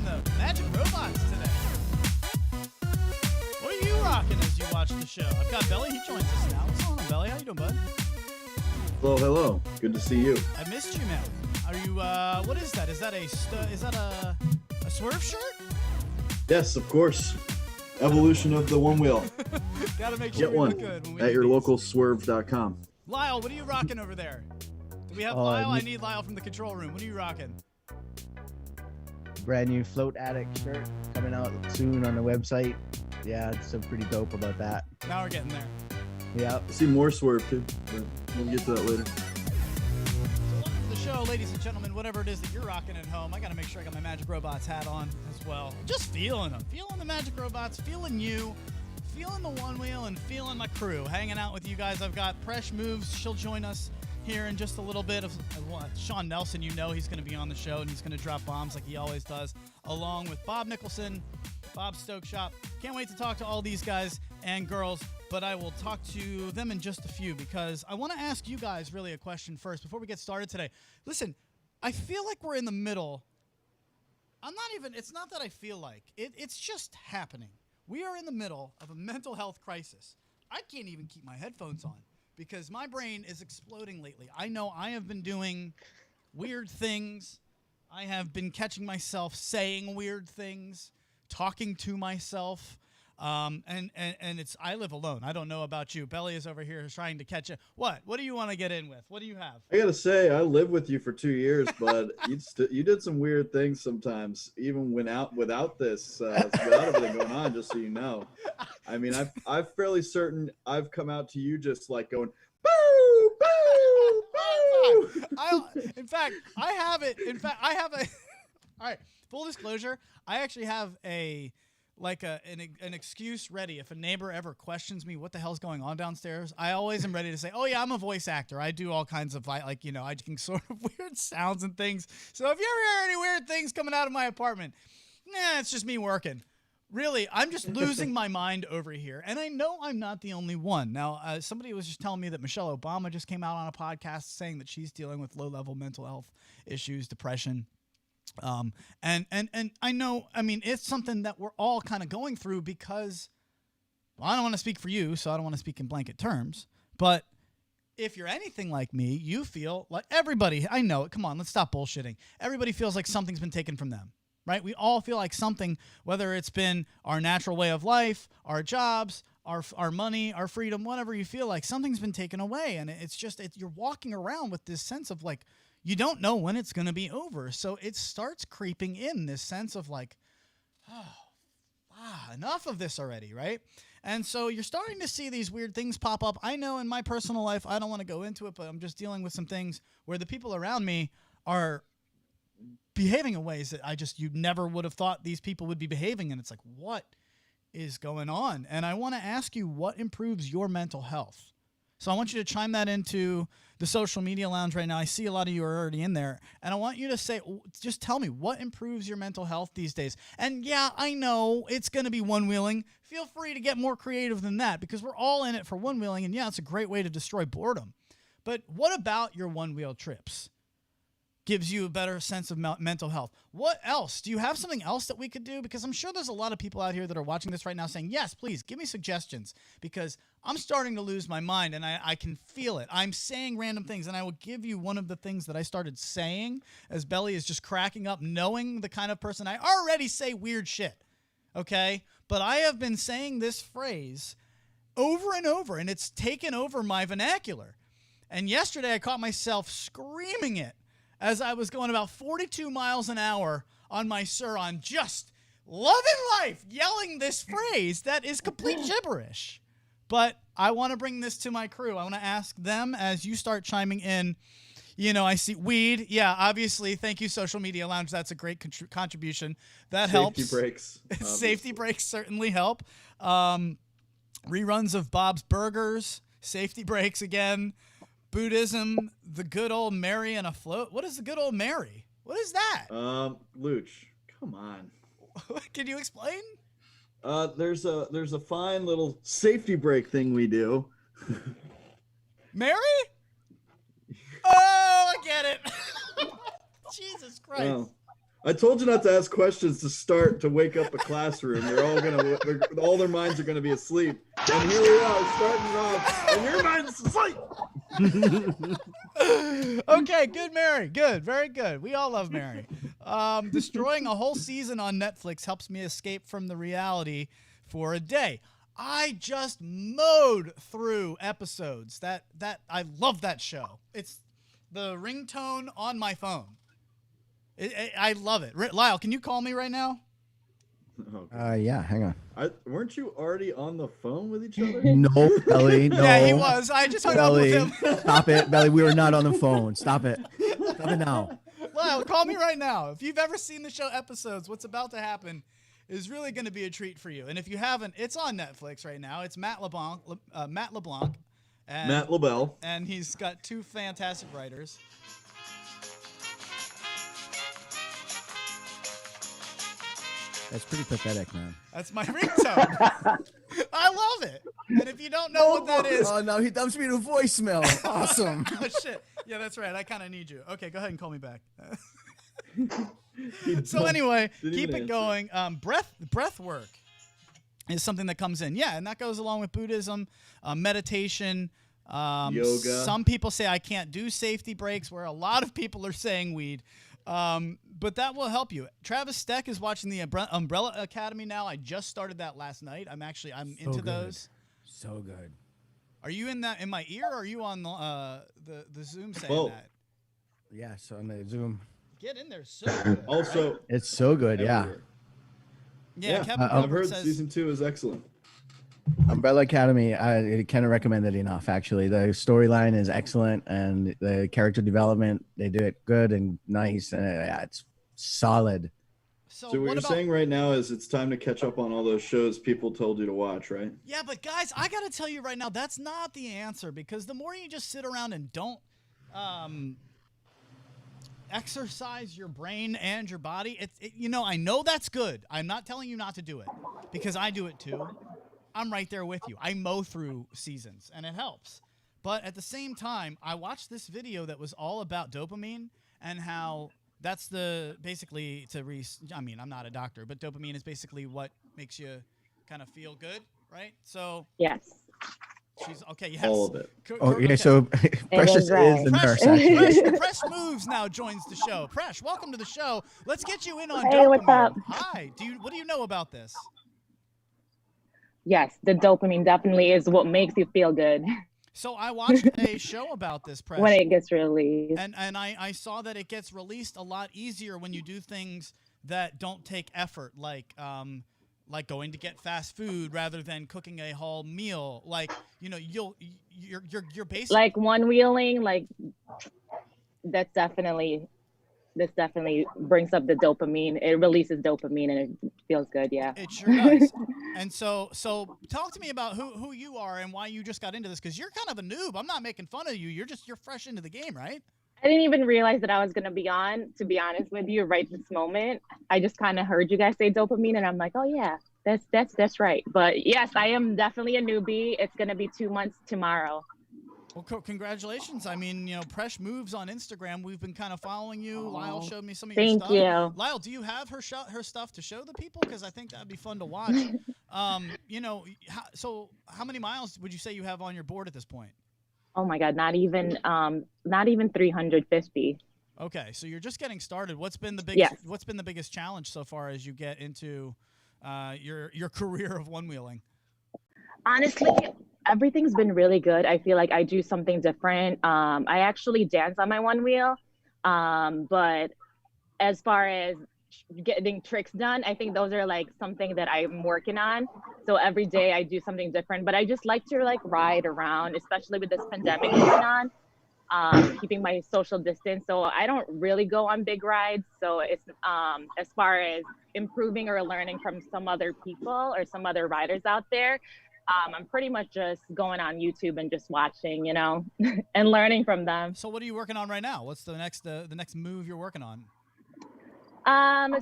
the Magic Robots today. What are you rocking as you watch the show? I've got Belly. He joins us now. What's going on, Belly? How you doing, bud? Hello. Good to see you. I missed you, man. Are you? What is that? Is that a Swerve shirt? Yes, of course. Evolution of the Onewheel. Gotta make sure Get we one look good when we at do your these. local swerve.com. Lyle, what are you rocking over there? Do we have Lyle? I need Lyle from the control room. What are you rocking? Brand new Float Addict shirt coming out soon on the website. Yeah, it's so pretty dope about that. Now we're getting there. Yeah. I see more swerve too, but we'll get to that later. So welcome to the show, ladies and gentlemen. Whatever it is that you're rocking at home, I got to make sure I got my Magic Robots hat on as well. Just feeling them. Feeling the Magic Robots, feeling you, feeling the Onewheel, and feeling my crew. Hanging out with you guys. I've got Presh Moves. She'll join us here in just a little bit. Of Sean Nelson, you know he's going to be on the show, and he's going to drop bombs like he always does, along with Bob Nicholson, Bob Stoke Shop. Can't wait to talk to all these guys and girls, but I will talk to them in just a few because I want to ask you guys really a question first before we get started today. Listen, I feel like we're in the middle. It's not that I feel like. It's just happening. We are in the middle of a mental health crisis. I can't even keep my headphones on because my brain is exploding lately. I know I have been doing weird things. I have been catching myself saying weird things, talking to myself. And it's, I live alone. I don't know about you. Belly is over here trying to catch it. What do you want to get in with? What do you have? I gotta say, I lived with you for 2 years, but you did some weird things sometimes, even without this, without everything going on. Just so you know, I mean, I'm fairly certain I've come out to you just like going, boo, boo, boo. In fact, I have a. All right, full disclosure. I actually have an excuse ready. If a neighbor ever questions me what the hell's going on downstairs, I always am ready to say, oh yeah, I'm a voice actor. I do all kinds of I can sort of weird sounds and things. So if you ever hear any weird things coming out of my apartment, it's just me working. Really, I'm just losing my mind over here. And I know I'm not the only one. Now, somebody was just telling me that Michelle Obama just came out on a podcast saying that she's dealing with low-level mental health issues, depression. And I know, I mean, it's something that we're all kind of going through because, well, I don't want to speak for you, so I don't want to speak in blanket terms, but if you're anything like me, you feel like everybody, I know it, come on, let's stop bullshitting. Everybody feels like something's been taken from them, right? We all feel like something, whether it's been our natural way of life, our jobs, our money, our freedom, whatever you feel like, something's been taken away. And you're walking around with this sense of like, you don't know when it's going to be over. So it starts creeping in this sense of like, enough of this already, right? And so you're starting to see these weird things pop up. I know in my personal life, I don't want to go into it, but I'm just dealing with some things where the people around me are behaving in ways that you never would have thought these people would be behaving. And it's like, what is going on? And I want to ask you, what improves your mental health? So I want you to chime that into the social media lounge right now. I see a lot of you are already in there. And I want you to say, just tell me, what improves your mental health these days? And yeah, I know it's going to be one-wheeling. Feel free to get more creative than that because we're all in it for one-wheeling. And yeah, it's a great way to destroy boredom. But what about your one-wheel trips gives you a better sense of mental health? What else? Do you have something else that we could do? Because I'm sure there's a lot of people out here that are watching this right now saying, yes, please give me suggestions because I'm starting to lose my mind and I can feel it. I'm saying random things and I will give you one of the things that I started saying as Belly is just cracking up, knowing the kind of person I already say weird shit. Okay. But I have been saying this phrase over and over and it's taken over my vernacular. And yesterday I caught myself screaming it as I was going about 42 miles an hour on my Suron, just loving life, yelling this phrase that is complete gibberish. But I want to bring this to my crew. I want to ask them as you start chiming in. You know, I see weed. Yeah, obviously. Thank you, Social Media Lounge. That's a great contribution. That helps. Safety breaks. Safety breaks certainly help. Reruns of Bob's Burgers. Safety breaks again. Buddhism, the good old Mary and a float. What is the good old Mary? What is that? Luch, come on. Can you explain? There's a fine little safety brake thing we do. Mary? Oh, I get it. Jesus Christ. I told you not to ask questions to start to wake up a classroom. All their minds are gonna be asleep. And here we are starting off, and your mind's asleep. Okay, good, Mary. Good, very good. We all love Mary. Destroying a whole season on Netflix helps me escape from the reality for a day. I just mowed through episodes. That I love that show. It's the ringtone on my phone. I love it. Lyle, can you call me right now? Okay. Yeah, hang on. Weren't you already on the phone with each other? No, Belly, no. Yeah, he was. I just hung up with Belly, him. stop it, Belly. We were not on the phone. Stop it. Stop it now. Lyle, call me right now. If you've ever seen the show episodes, what's about to happen is really going to be a treat for you. And if you haven't, it's on Netflix right now. It's Matt LeBlanc, and, Matt LaBelle. and he's got 2 fantastic writers. That's pretty pathetic, man. That's my ringtone. I love it. And if you don't know what that is, Oh, no, he dumps me to voicemail. Awesome. oh shit, yeah, that's right. I kind of need you. Okay, go ahead and call me back. So anyway, Didn't keep even it going. Breath work is something that comes in. Yeah, and that goes along with Buddhism, meditation, yoga. Some people say I can't do safety breaks, where a lot of people are saying weed. But that will help you. Travis Steck is watching the Umbrella Academy now. I just started that last night. I'm into good. those. So good. Are you in my ear, or are you on the Zoom saying Both. that? Yeah, so on the Zoom. Get in there, so good. Also, It's so good, yeah. everywhere. Yeah, Kevin I've Gilbert heard says, season 2 is excellent. Umbrella Academy, I cannot recommend it enough, actually. The storyline is excellent, and the character development, they do it good and nice, and yeah, it's solid. So, So what what you're about? saying right now is it's time to catch up on all those shows people told you to watch, right? Yeah, but guys, I gotta tell you right now, that's not the answer, because the more you just sit around and don't exercise your brain and your body, I know that's good. I'm not telling you not to do it, because I do it too. I'm right there with you. I mow through seasons, and it helps. But at the same time, I watched this video that was all about dopamine and how that's I'm not a doctor, but dopamine is basically what makes you kind of feel good, right? So Yes. she's okay. Yes. All of it. Oh, Okay. yeah, so Precious is right. is the Presh, nurse, actually. Presh Moves now joins the show. Presh, welcome to the show. Let's get you in on Hey, dopamine. what's up? Hi. What do you know about this? Yes, the dopamine definitely is what makes you feel good So I watched a show about this, Presh, when it gets released. and I saw that it gets released a lot easier when you do things that don't take effort, like going to get fast food rather than cooking a whole meal. Like, you're basically Like one-wheeling, this definitely brings up the dopamine. It releases dopamine and it feels good, yeah. It sure does. And so talk to me about who you are and why you just got into this, because you're kind of a noob. I'm not making fun of you. You're fresh into the game, right? I didn't even realize that I was going to be on, to be honest with you, right this moment. I just kind of heard you guys say dopamine and I'm like, oh yeah, that's right. But yes, I am definitely a newbie. It's going to be 2 months tomorrow. Well, congratulations. I mean, Presh Moves on Instagram. We've been kind of following you. Lyle showed me some of your Thank stuff. you. Lyle, do you have her stuff to show the people? Because I think that would be fun to watch. So how many miles would you say you have on your board at this point? Oh my God, not even 350. Okay, so you're just getting started. What's been the biggest challenge so far as you get into your career of one-wheeling? Honestly, everything's been really good. I feel like I do something different. I actually dance on my one wheel. But as far as getting tricks done, I think those are something that I'm working on. So every day I do something different, but I just like to ride around, especially with this pandemic going on, keeping my social distance. So I don't really go on big rides. So it's as far as improving or learning from some other people or some other riders out there, I'm pretty much just going on YouTube and just watching, and learning from them. So what are you working on right now? What's the next move you're working on?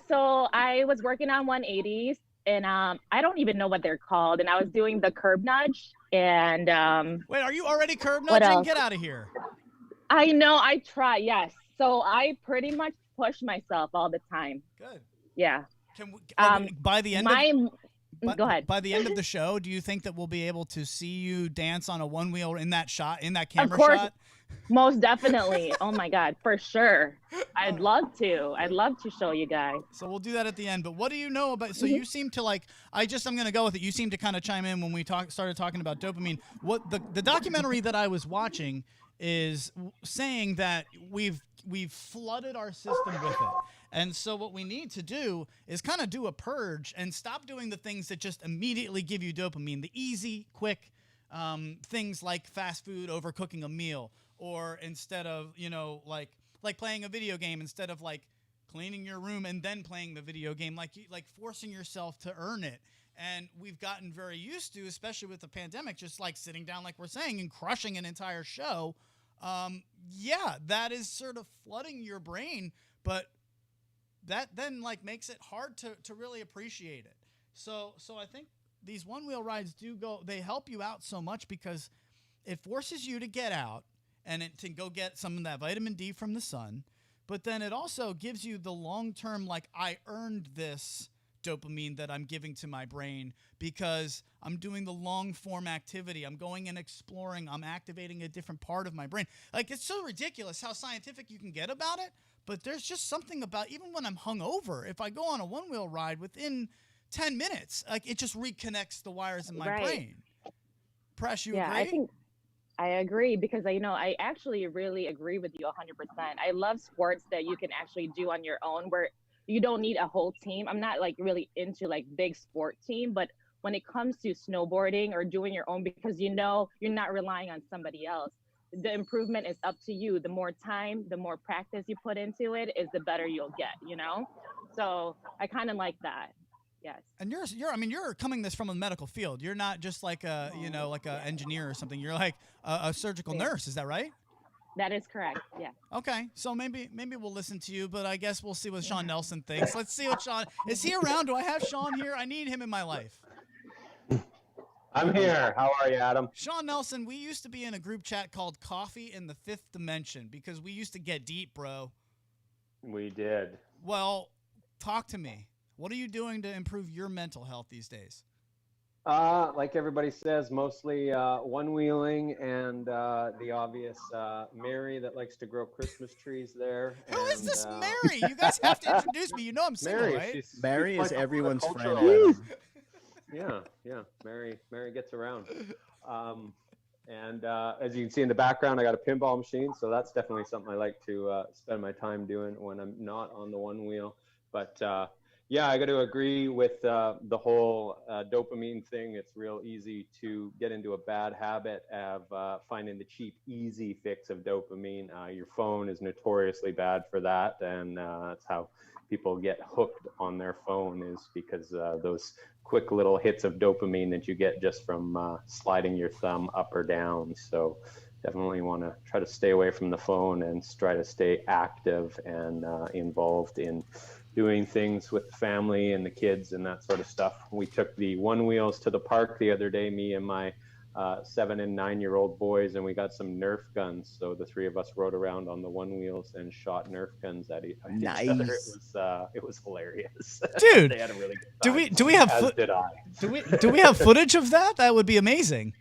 So I was working on 180s and I don't even know what they're called. And I was doing the curb nudge and Wait, are you already curb What nudging? else? Get out of here. I know I try, yes. So I pretty much push myself all the time. Good. Yeah. Can we, Um, by the end Go ahead. By the end of the show, do you think that we'll be able to see you dance on a one wheel in that Of camera course, shot? most definitely. Oh my God, for sure. I'd love to show you guys. So we'll do that at the end. But what do you know about? So you seem to like. I'm going to go with it. You seem to kind of chime in when we started talking about dopamine. What the documentary that I was watching is saying that we've flooded our system with it. And so what we need to do is kind of do a purge and stop doing the things that just immediately give you dopamine. The easy, quick things like fast food over cooking a meal, or instead of, like playing a video game, instead of like cleaning your room and then playing the video game, like forcing yourself to earn it. And we've gotten very used to, especially with the pandemic, just like sitting down, like we're saying, and crushing an entire show. That is sort of flooding your brain, but that then like makes it hard to really appreciate it. So I think these one wheel rides they help you out so much because it forces you to get out and to go get some of that vitamin D from the sun. But then it also gives you the long-term, like, I earned this dopamine that I'm giving to my brain because I'm doing the long-form activity. I'm going and exploring. I'm activating a different part of my brain. Like, it's so ridiculous how scientific you can get about it, but there's just something about, even when I'm hungover, if I go on a one-wheel ride within 10 minutes, like, it just reconnects the wires in my brain. Press, you agree? I agree because I actually really agree with you 100%. I love sports that you can actually do on your own where you don't need a whole team. I'm not like really into like big sport team, but when it comes to snowboarding or doing your own, because you're not relying on somebody else, the improvement is up to you. The more time, the more practice you put into it is the better you'll get, So I kind of like that. Yes. And you're coming this from a medical field. You're not just like a, like a engineer or something. You're like a surgical nurse. Is that right? That is correct. Yeah. Okay. So maybe we'll listen to you, but I guess we'll see what Sean Nelson thinks. Let's see what is he around? Do I have Sean here? I need him in my life. I'm here. How are you, Adam? Sean Nelson, we used to be in a group chat called Coffee in the Fifth Dimension because we used to get deep, bro. We did. Well, talk to me. What are you doing to improve your mental health these days? Like everybody says, mostly one-wheeling and the obvious Mary that likes to grow Christmas trees there. Who is this Mary? You guys have to introduce me. You know I'm single, Mary, right? Mary is everyone's friend. Yeah. Mary gets around. And as you can see in the background, I got a pinball machine, so that's definitely something I like to spend my time doing when I'm not on the one wheel. But I got to agree with the whole dopamine thing. It's real easy to get into a bad habit of finding the cheap, easy fix of dopamine. Your phone is notoriously bad for that, and that's how people get hooked on their phone, is because those quick little hits of dopamine that you get just from sliding your thumb up or down. So definitely want to try to stay away from the phone and try to stay active and involved in doing things with the family and the kids and that sort of stuff. We took the one wheels to the park the other day, me and my 7 and 9-year-old boys, and we got some Nerf guns. So the three of us rode around on the one wheels and shot Nerf guns at each other. It was hilarious. Dude, they had a really good time. do we have did I. Do we have footage of that? That would be amazing.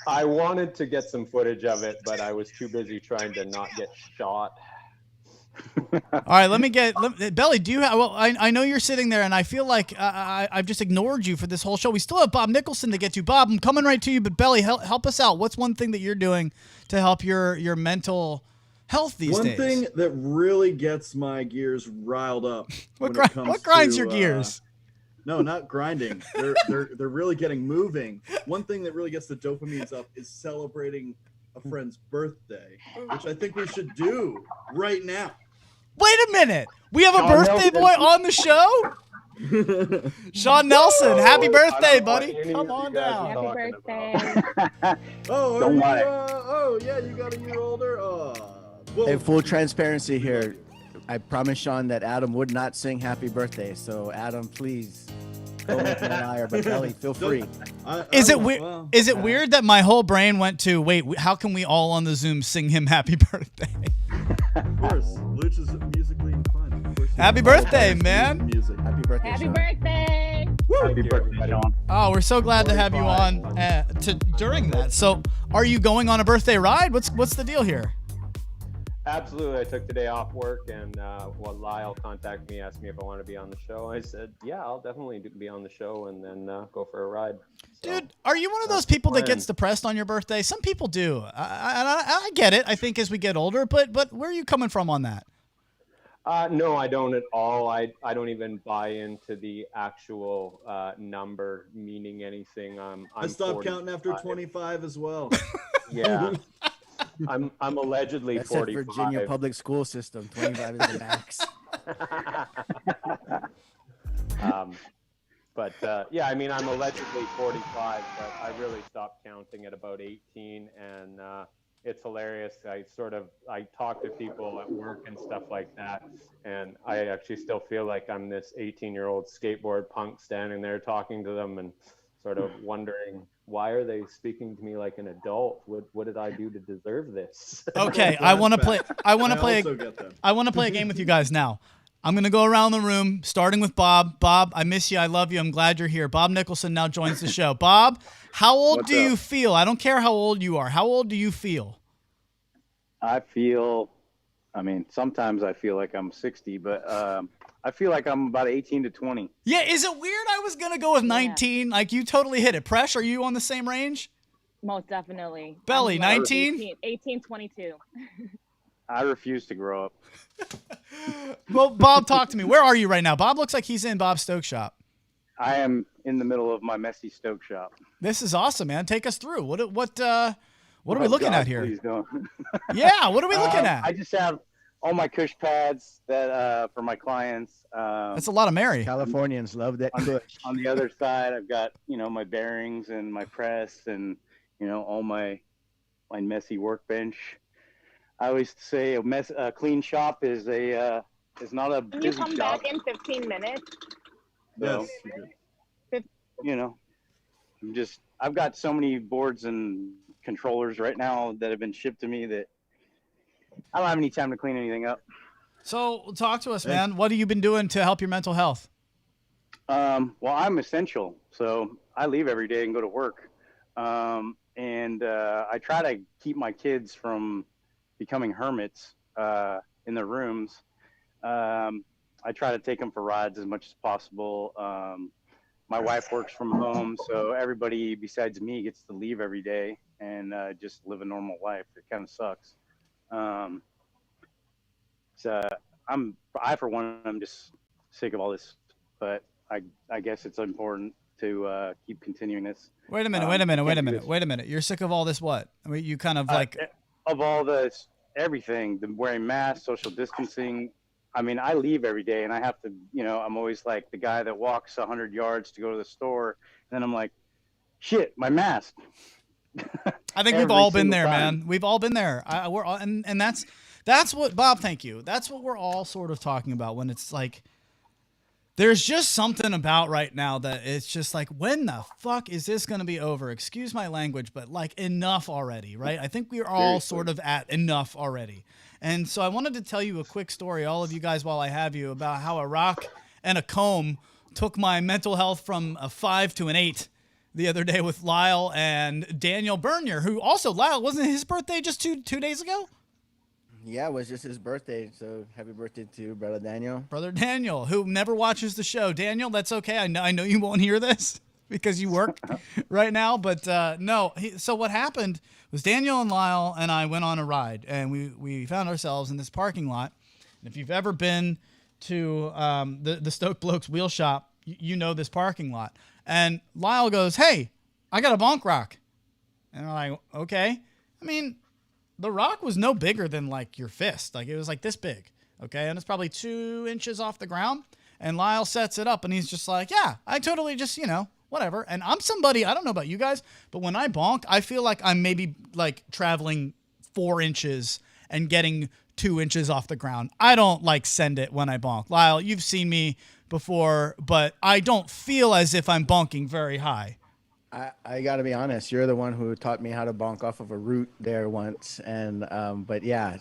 I wanted to get some footage of it, but I was too busy trying to not get shot. All right, Belly, do you have, well, I know you're sitting there and I feel like I've just ignored you for this whole show. We still have Bob Nicholson to get to. Bob, I'm coming right to you, but Belly, help us out. What's one thing that you're doing to help your mental health these days? One thing that really gets my gears riled up. What grinds your gears? No, not grinding. They're really getting moving. One thing that really gets the dopamines up is celebrating a friend's birthday, which I think we should do right now. Wait a minute. We have a birthday boy on the show? Sean Nelson, happy birthday, buddy. Come on down. Happy birthday. You got a year older? In full transparency here, I promise Sean that Adam would not sing happy birthday. So Adam, please don't make me a liar, but Belly, feel free. Is it weird that my whole brain went to, wait, how can we all on the Zoom sing him happy birthday? Of course, Luch is musically inclined. Happy birthday, man. Music. Happy birthday, Happy Sean. birthday. Happy birthday, Sean. Oh, we're so glad to have you on during that. So, are you going on a birthday ride? What's the deal here? Absolutely. I took the day off work, and Lyle contacted me, asked me if I want to be on the show. I said, yeah, I'll definitely be on the show, and then go for a ride. So, Dude, are you one of those people that gets depressed on your birthday? Some people do. I get it. I think as we get older, but where are you coming from on that? no, I don't at all. I don't even buy into the actual number meaning anything. I stopped 45. counting after 25 as well. Yeah. I'm allegedly That's that 45. Virginia public school system. 25 is the max. Yeah, I mean, I'm allegedly 45, but I really stopped counting at about 18, and it's hilarious. I talk to people at work and stuff like that, and I actually still feel like I'm this 18-year-old skateboard punk standing there talking to them and sort of wondering, why are they speaking to me like an adult? What did I do to deserve this? Okay, I want to play also get that. I want to play a game with you guys now. I'm going to go around the room, starting with Bob. Bob, I miss you. I love you. I'm glad you're here. Bob Nicholson now joins the show. Bob, how old What's do you up? feel? I don't care how old you are. How old do you feel? I mean, sometimes I feel like I'm 60, but I feel like I'm about 18 to 20. Yeah, is it weird? I was going to go with 19. Like, you totally hit it. Presh, are you on the same range? Most definitely. Belly, I'm like 19? 18, 22. I refuse to grow up. Well, Bob, talk to me. Where are you right now? Bob looks like he's in Bob's Stoke shop. I am in the middle of my messy Stoke shop. This is awesome, man. Take us through. What are we Oh, looking God, at here? Please don't. Yeah, what are we looking at? I just have all my cush pads that for my clients. That's a lot of Mary. Californians love that kush. On the other side, I've got my bearings and my press and all my messy workbench. I always say a clean shop is not a Can you busy come shop. back in 15 minutes? So, Yes. I've got so many boards and controllers right now that have been shipped to me that I don't have any time to clean anything up. So talk to us, man. What have you been doing to help your mental health? Well, I'm essential, so I leave every day and go to work. And I try to keep my kids from becoming hermits in their rooms. I try to take them for rides as much as possible. My wife works from home, so everybody besides me gets to leave every day and just live a normal life. It kind of sucks. I for one, I'm just sick of all this, but I guess it's important to keep continuing this. Wait a minute. You're sick of all this what? I mean, you kind of like... Of all this, everything, the wearing masks, social distancing. I mean, I leave every day and I have to, I'm always like the guy that walks 100 yards to go to the store. And then I'm like, shit, my mask. I think we've all been there, man. We've all been there. We're all, and that's what, Bob, thank you. That's what we're all sort of talking about when it's like, there's just something about right now that it's just like, when the fuck is this going to be over? Excuse my language, but like enough already, right? I think we are all sort of at enough already. And so I wanted to tell you a quick story, all of you guys, while I have you, about how a rock and a comb took my mental health from a 5 to an 8 the other day with Lyle and Daniel Bernier, who also, Lyle, wasn't his birthday just two days ago? Yeah, it was just his birthday, so happy birthday to Brother Daniel. Brother Daniel, who never watches the show. Daniel, that's okay. I know you won't hear this because you work right now, but no. So what happened was Daniel and Lyle and I went on a ride, and we found ourselves in this parking lot. And if you've ever been to the Stoke Blokes Wheel Shop, you know this parking lot. And Lyle goes, "Hey, I got a bonk rock." And I'm like, okay. I mean, the rock was no bigger than like your fist. Like it was like this big. Okay. And it's probably 2 inches off the ground. And Lyle sets it up and he's just like, yeah, I totally just, whatever. And I'm somebody, I don't know about you guys, but when I bonk, I feel like I'm maybe like traveling 4 inches and getting 2 inches off the ground. I don't like send it when I bonk. Lyle, you've seen me before, but I don't feel as if I'm bonking very high. I got to be honest. You're the one who taught me how to bonk off of a root there once, and but yeah,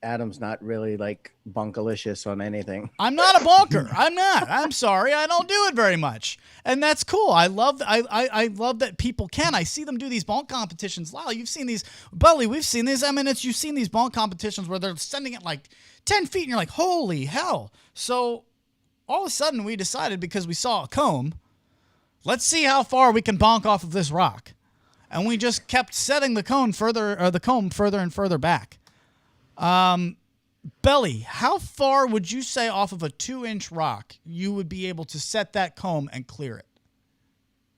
Adam's not really like bunkalicious on anything. I'm not a bonker. I'm not. I'm sorry. I don't do it very much. And that's cool. I love that people can. I see them do these bonk competitions. Lyle, you've seen these. Belly, we've seen these. I mean, you've seen these bonk competitions where they're sending it like 10 feet and you're like, holy hell. So all of a sudden we decided, because we saw a comb, let's see how far we can bonk off of this rock. And we just kept setting the comb further and further back. Belly, how far would you say off of a 2-inch rock you would be able to set that comb and clear it?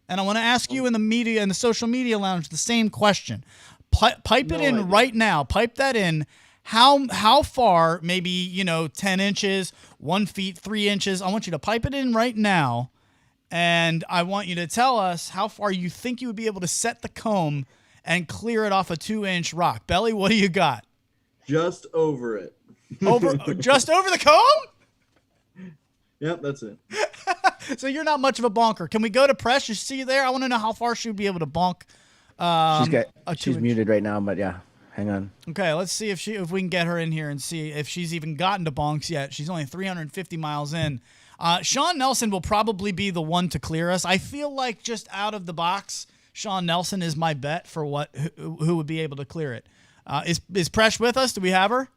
And I want to ask you in the social media lounge, the same question. Pipe it in right now. Pipe that in. How far, maybe, 10 inches, 1 feet, 3 inches. I want you to pipe it in right now. And I want you to tell us how far you think you would be able to set the comb and clear it off a 2-inch rock. Belly, what do you got? Just over it. Just over the comb? Yep, that's it. So you're not much of a bonker. Can we go to Press? Is she there? I want to know how far she would be able to bonk. She's muted right now, but yeah, hang on. Okay, let's see if we can get her in here and see if she's even gotten to bonks yet. She's only 350 miles in. Sean Nelson will probably be the one to clear us. I feel like just out of the box, Sean Nelson is my bet for who would be able to clear it. Is Presh with us? Do we have her?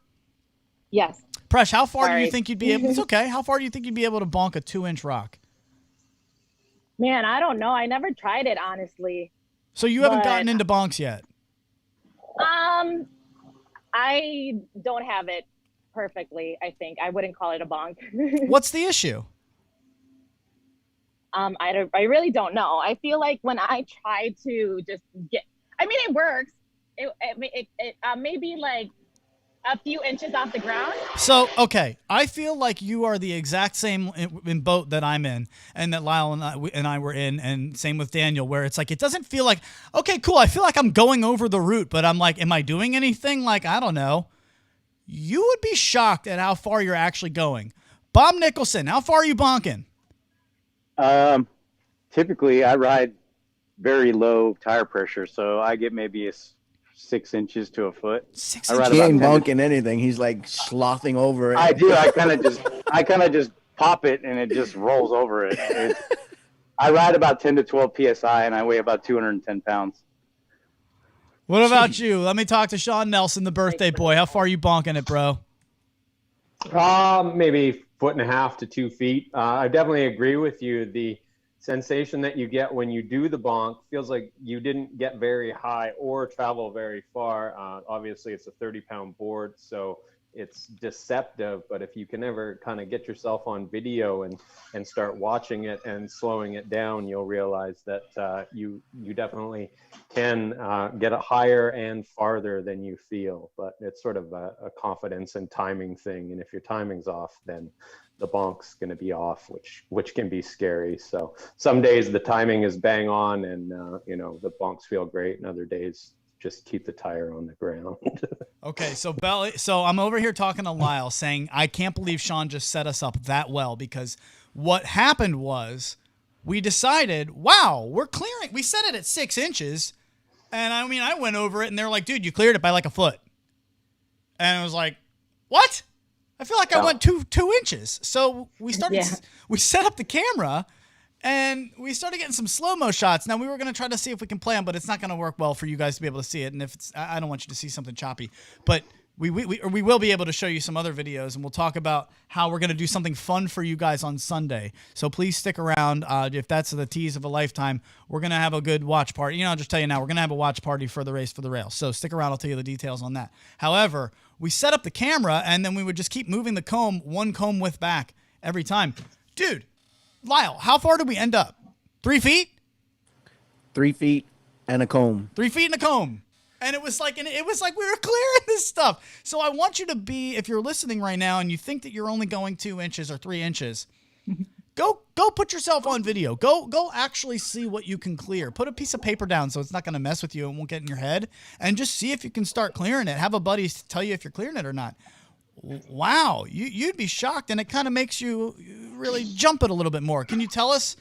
Yes. Presh, how far do you think you'd be able? It's okay. How far do you think you'd be able to bonk a 2-inch rock? Man, I don't know. I never tried it, honestly. So you haven't gotten into bonks yet? I don't have it perfectly, I think. I wouldn't call it a bonk. What's the issue? I really don't know. I feel like when I try to just it works. It maybe like a few inches off the ground. So, okay, I feel like you are the exact same in boat that I'm in, and that Lyle and I were in, and same with Daniel, where it's like it doesn't feel like, okay, cool, I feel like I'm going over the route, but I'm like, am I doing anything? Like, I don't know. You would be shocked at how far you're actually going. Bob Nicholson, how far are you bonking? Typically, I ride very low tire pressure, so I get maybe 6 inches to a foot. 6 inches. He ain't bonking anything. He's like slothing over it. I do. I kind of just pop it and it just rolls over it. I ride about 10 to 12 psi and I weigh about 210 pounds. What about you? Let me talk to Sean Nelson, the birthday boy. How far are you bonking it, bro? Maybe 1.5 to 2 feet. I definitely agree with you. The sensation that you get when you do the bonk feels like you didn't get very high or travel very far. Obviously, it's a 30-pound board, so it's deceptive. But if you can ever kind of get yourself on video and start watching it and slowing it down, you'll realize that you definitely can get it higher and farther than you feel. But it's sort of a confidence and timing thing. And if your timing's off, then the bonk's going to be off, which can be scary. So some days the timing is bang on and, the bonks feel great. And other days just keep the tire on the ground. Okay. So I'm over here talking to Lyle saying, I can't believe Sean just set us up that well, because what happened was we decided, wow, we're clearing. We set it at 6 inches. And I went over it and they're like, dude, you cleared it by like a foot. And I was like, what? I feel like I went 2 inches. So we started. Yeah. We set up the camera, and we started getting some slow-mo shots. Now we were going to try to see if we can play them, but it's not going to work well for you guys to be able to see it. And if I don't want you to see something choppy, but we will be able to show you some other videos, and we'll talk about how we're going to do something fun for you guys on Sunday. So please stick around. If that's the tease of a lifetime, we're going to have a good watch party. I'll just tell you now, we're going to have a watch party for the Race for the Rails. So stick around. I'll tell you the details on that. However, we set up the camera, and then we would just keep moving the comb, one comb width back every time. Dude, Lyle, how far did we end up? 3 feet? 3 feet and a comb. 3 feet and a comb. And it was like we were clearing this stuff. So I want you to be, if you're listening right now and you think that you're only going 2 inches or 3 inches, go put yourself on video. Go actually see what you can clear. Put a piece of paper down so it's not going to mess with you and won't get in your head. And just see if you can start clearing it. Have a buddy tell you if you're clearing it or not. Wow, you'd be shocked, and it kind of makes you really jump it a little bit more. Can you tell us,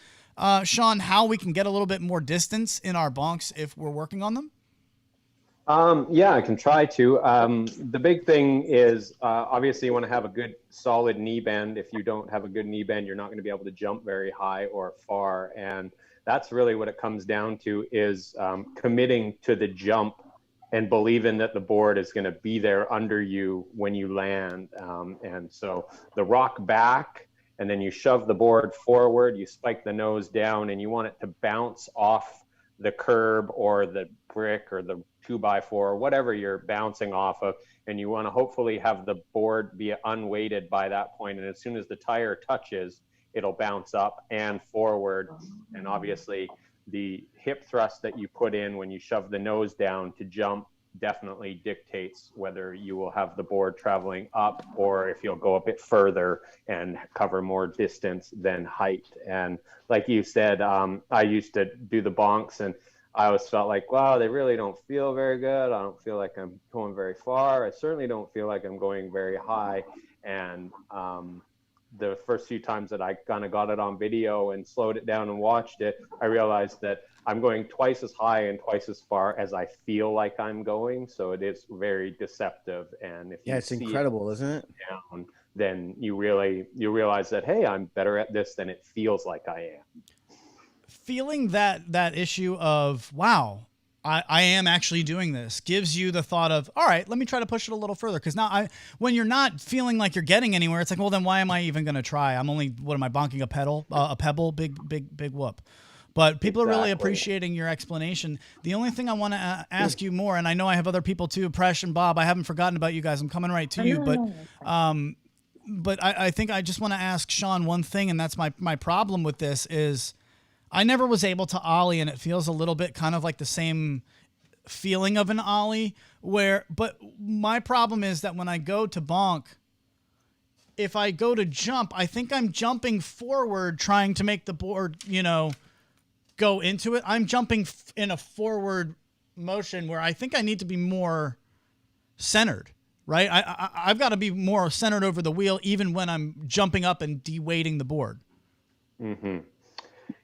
Sean, how we can get a little bit more distance in our bonks if we're working on them? Yeah, I can try to. The big thing is obviously you want to have a good solid knee bend. If you don't have a good knee bend, you're not going to be able to jump very high or far. And that's really what it comes down to is committing to the jump and believing that the board is going to be there under you when you land. And so the rock back, and then you shove the board forward, you spike the nose down, and you want it to bounce off the curb or the brick or the 2x4 or whatever you're bouncing off of, and you want to hopefully have the board be unweighted by that point, and as soon as the tire touches, it'll bounce up and forward. And obviously the hip thrust that you put in when you shove the nose down to jump definitely dictates whether you will have the board traveling up or if you'll go a bit further and cover more distance than height. And like you said, I used to do the bonks, and I always felt like, wow, they really don't feel very good. I don't feel like I'm going very far. I certainly don't feel like I'm going very high. And the first few times that I kind of got it on video and slowed it down and watched it, I realized that I'm going twice as high and twice as far as I feel like I'm going. So it is very deceptive. And if Yeah, it's incredible, isn't it? down, then you realize that, hey, I'm better at this than it feels like I am. Feeling that issue of, wow, I am actually doing this, gives you the thought of, all right, let me try to push it a little further. Because now when you're not feeling like you're getting anywhere, it's like, well, then why am I even going to try? I'm only, what am I, bonking a pebble, big whoop. But people are really appreciating your explanation. The only thing I want to ask you more, and I know I have other people too, Presh and Bob, I haven't forgotten about you guys. I'm coming right to you. But I think I just want to ask Sean one thing, and that's my problem with this is I never was able to ollie, and it feels a little bit kind of like the same feeling of an ollie but my problem is that when I go to bonk, if I go to jump, I think I'm jumping forward trying to make the board, go into it. I'm jumping in a forward motion where I think I need to be more centered, right? I've got to be more centered over the wheel even when I'm jumping up and de-weighting the board. Mm-hmm.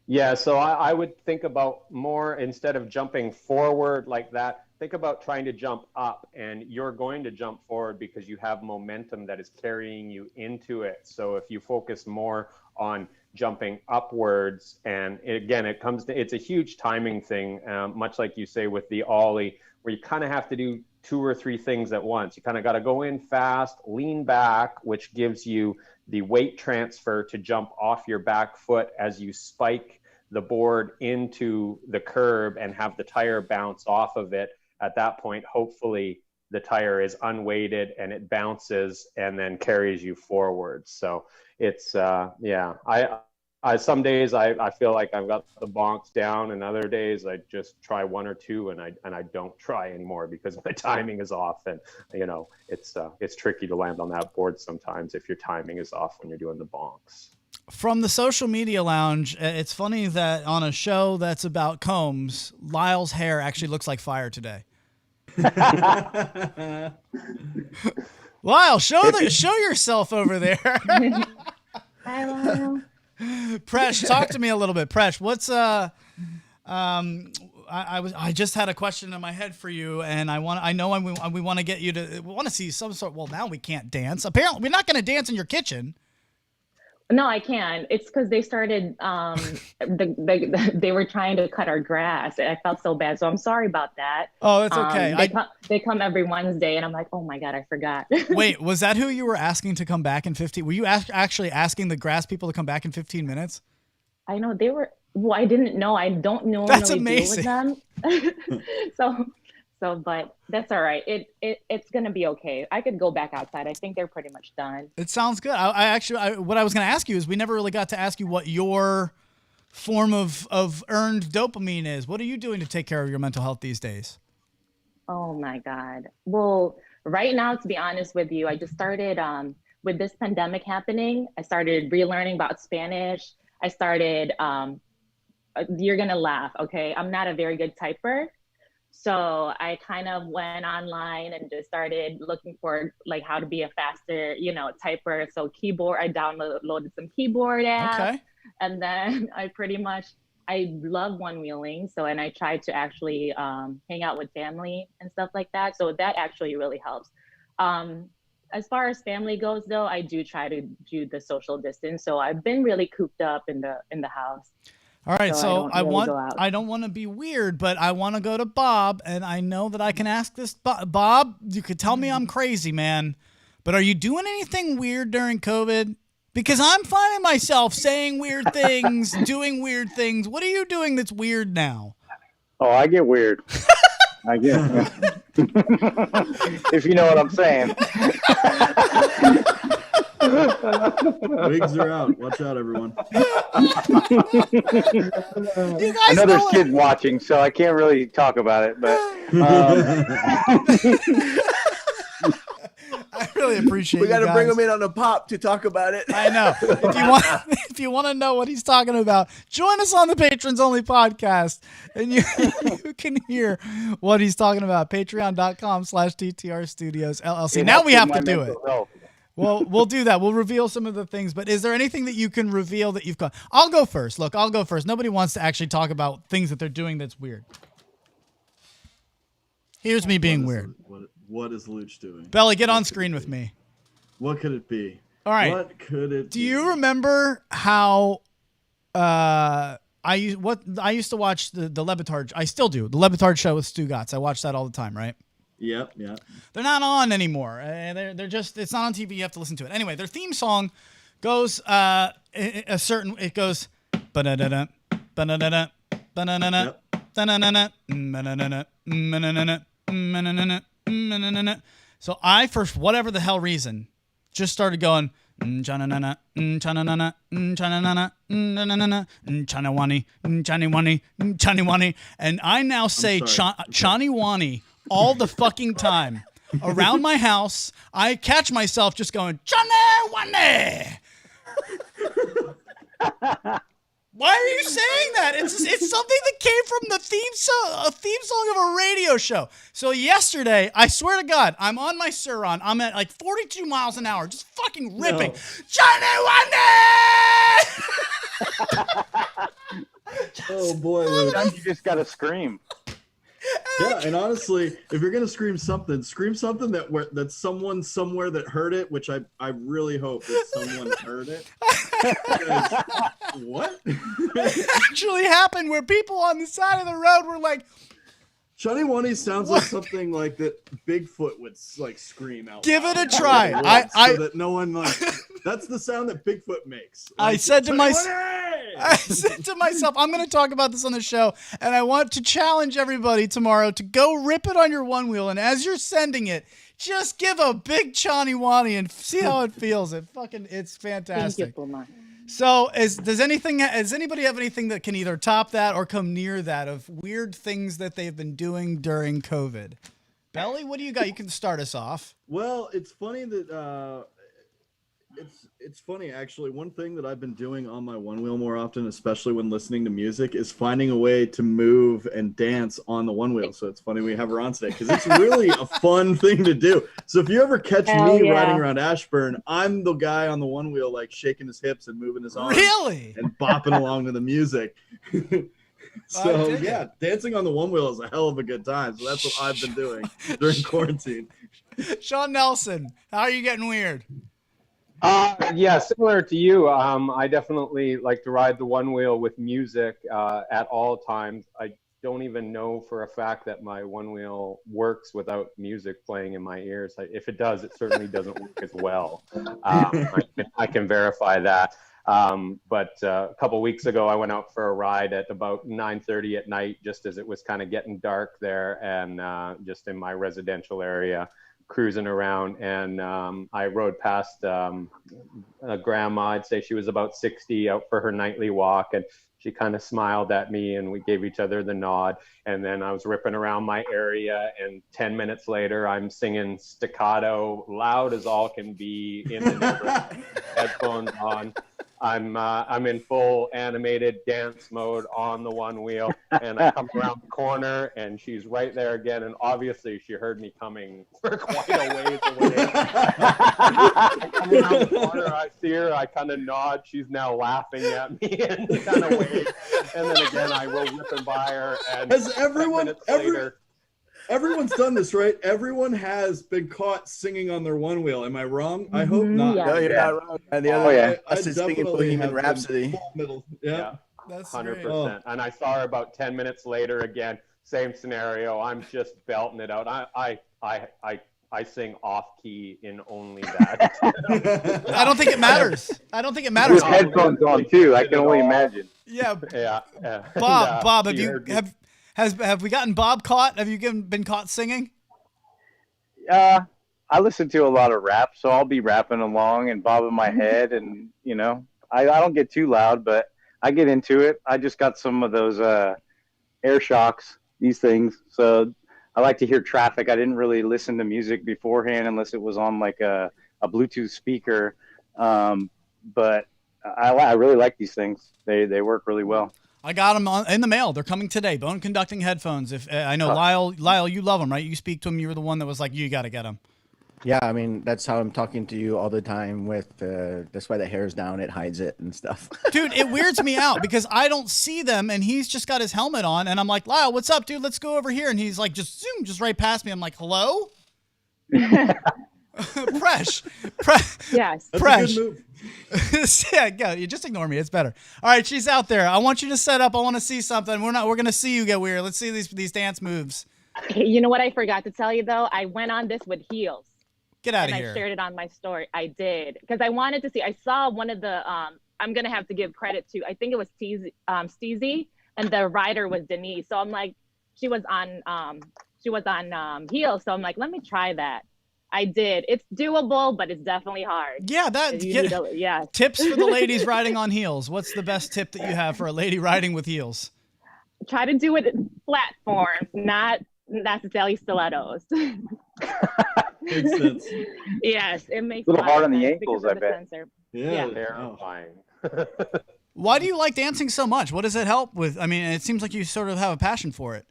Yeah, so I would think about more, instead of jumping forward like that, think about trying to jump up, and you're going to jump forward because you have momentum that is carrying you into it. So if you focus more on jumping upwards, and again, it's a huge timing thing, much like you say with the ollie, where you kind of have to do 2 or 3 things at once. You kind of got to go in fast, lean back, which gives you the weight transfer to jump off your back foot as you spike the board into the curb and have the tire bounce off of it. At that point, hopefully the tire is unweighted and it bounces and then carries you forward. So it's, I some days I feel like I've got the bonks down, and other days I just try 1 or 2 and I don't try anymore because my timing is off, and it's tricky to land on that board sometimes if your timing is off when you're doing the bonks. From the social media lounge, it's funny that on a show that's about combs, Lyle's hair actually looks like fire today. Lyle, show yourself over there. Hi, Lyle. Presh, talk to me a little bit. Presh, what's I just had a question in my head for you, and we want to get you to, we want to see some sort. Well, now we can't dance. Apparently, we're not going to dance in your kitchen. No, I can. It's because they started, they were trying to cut our grass, and I felt so bad. So I'm sorry about that. Oh, that's okay. They come every Wednesday, and I'm like, oh my God, I forgot. Wait, was that who you were asking to come back in 15? Were you actually asking the grass people to come back in 15 minutes? I know they were. Well, I didn't know. I don't know. That's amazing. Deal with them. But that's all right. It's gonna be okay. I could go back outside. I think they're pretty much done. It sounds good. What I was gonna ask you is, we never really got to ask you what your form of earned dopamine is. What are you doing to take care of your mental health these days? Oh my God. Well, right now, to be honest with you, I just started with this pandemic happening. I started relearning about Spanish. I started. You're gonna laugh. Okay, I'm not a very good typer. So I kind of went online and just started looking for like how to be a faster, typer. So keyboard, I downloaded some keyboard apps. Okay. And then I pretty much I love one wheeling. So, and I try to actually hang out with family and stuff like that. So that actually really helps. Um, as far as family goes, though, I do try to do the social distance. So I've been really cooped up in the house. All right, so I don't really go out. I don't want to be weird, but I want to go to Bob, and I know that I can ask this. Bob, you could tell me I'm crazy, man, but are you doing anything weird during COVID? Because I'm finding myself saying weird things, doing weird things. What are you doing that's weird now? Oh, I get weird. I get if you know what I'm saying. Wigs are out. Watch out, everyone. You guys I know there's know kids watching, so I can't really talk about it. But I really appreciate. We got to you bring guys. him in on a pop to talk about it. I know. If you want to know what he's talking about, join us on the Patrons Only podcast, and you can hear what he's talking about. Patreon.com/TTR Studios LLC. Now we have to do it. Well, we'll do that. We'll reveal some of the things. But is there anything that you can reveal that you've got? I'll go first. Look, I'll go first. Nobody wants to actually talk about things that they're doing that's weird. Here's me being weird. What is Luch doing? Belly, get on screen with me. What could it be? All right. What could it be? Do you remember how I used to watch the Levitard? I still do. The Levitard show with Stu Gatz. I watch that all the time, right? Yep. They're not on anymore. They're just, it's not on TV. You have to listen to it. Anyway, their theme song goes it goes ba-da-da-da, ba-da-da-da, ba-da-da-da, ba-da-da-da, ba-da-da-da, ba-da-da-da, ba-da-da-da. So I, for whatever the hell reason, just started going cha-na-na-na, cha-na-na-na, cha-na-na-na, cha-na-na-na, cha-na-wani, cha-ni-wani, cha-ni-wani, and I now say cha-ni-wani all the fucking time around my house. I catch myself just going cha-ni-wani. Why are you saying that? It's something that came from the theme song of a radio show. So yesterday, I swear to God, I'm on my Suron. I'm at like 42 miles an hour, just fucking ripping. No. Oh boy, Luch. Sometimes you just gotta scream. Yeah, and honestly, if you're gonna scream something that someone somewhere that heard it, which I really hope that someone heard it. What? It actually happened where people on the side of the road were like, Chani-Wani sounds like something like that Bigfoot would like scream out. Give it a try. So that no one like that's the sound that Bigfoot makes. Like, I said to myself, I'm going to talk about this on the show, and I want to challenge everybody tomorrow to go rip it on your one wheel, and as you're sending it, just give a big Chani-Wani and see how it feels. It's fantastic. Thank you so much. So does anybody have anything that can either top that or come near that of weird things that they've been doing during COVID? Belly, what do you got? You can start us off. Well, it's funny that it's funny actually. One thing that I've been doing on my one wheel more often, especially when listening to music, is finding a way to move and dance on the one wheel. So it's funny we have her on today because it's really a fun thing to do. So if you ever catch me riding around Ashburn, I'm the guy on the one wheel like shaking his hips and moving his arms, really, and bopping along to the music. So yeah, dancing on the one wheel is a hell of a good time. So that's what I've been doing during quarantine. Sean Nelson, how are you getting weird? Yeah, similar to you. I definitely like to ride the one wheel with music at all times. I don't even know for a fact that my one wheel works without music playing in my ears. If it does, it certainly doesn't work as well. I can verify that. But a couple weeks ago, I went out for a ride at about 9:30 at night, just as it was kind of getting dark there, and just in my residential area, cruising around, and I rode past a grandma. I'd say she was about 60, out for her nightly walk, and she kind of smiled at me, and we gave each other the nod. And then I was ripping around my area, and 10 minutes later, I'm singing staccato, loud as all can be, in the neighborhood, headphones on. I'm in full animated dance mode on the one wheel, and I come around the corner, and she's right there again, and obviously she heard me coming for quite a ways away. I come around the corner, I see her, I kind of nod, she's now laughing at me and kind of waving great. And then again, I will whip and by her. And Has 10 everyone minutes later, everyone's done this, right? Everyone has been caught singing on their one wheel. Am I wrong? I hope not. Yeah. No, you're not wrong. And the Oh, other, yeah. us is singing definitely Bohemian have been Rhapsody. full middle. Yeah. That's 100%. great. And I saw her about 10 minutes later again. Same scenario. I'm just belting it out. I sing off key in only that. I don't think it matters. I don't think it matters. With headphones on too, I can only imagine. Yeah, Yeah. Bob, She heard me. have we gotten Bob caught? Have you been caught singing? I listen to a lot of rap, so I'll be rapping along and bobbing my head, and I don't get too loud, but I get into it. I just got some of those air shocks, these things, so I like to hear traffic. I didn't really listen to music beforehand unless it was on like a Bluetooth speaker, but I really like these things. They work really well. I got them in the mail. They're coming today. Bone conducting headphones. If I know Lyle, you love them, right? You speak to them. You were the one that was like, you got to get them. Yeah, I mean, that's how I'm talking to you all the time with, that's why the hair's down, it hides it and stuff. Dude, it weirds me out because I don't see them and he's just got his helmet on and I'm like, Lyle, what's up, dude? Let's go over here. And he's like, just right past me. I'm like, hello? Presh. Yes. That's Presh. a good move. Yeah, you just ignore me. It's better. All right, she's out there. I want you to set up. I want to see something. We're going to see you get weird. Let's see these dance moves. You know what I forgot to tell you though? I went on this with heels. Get out And of I here. shared it on my story. I did because I wanted to see. I saw one of the. I'm gonna have to give credit to. I think it was Steezy, and the rider was Denise. So I'm like, she was on heels. So I'm like, let me try that. I did. It's doable, but it's definitely hard. Yeah, Yeah. tips for the ladies riding on heels. What's the best tip that you have for a lady riding with heels? Try to do it in flat form, not necessarily stilettos. Makes sense. Yes, it makes A little lot of hard on the sense ankles, because of I the bet. sensor. Yeah. Terrifying. Why do you like dancing so much? What does it help with? I mean, it seems like you sort of have a passion for it.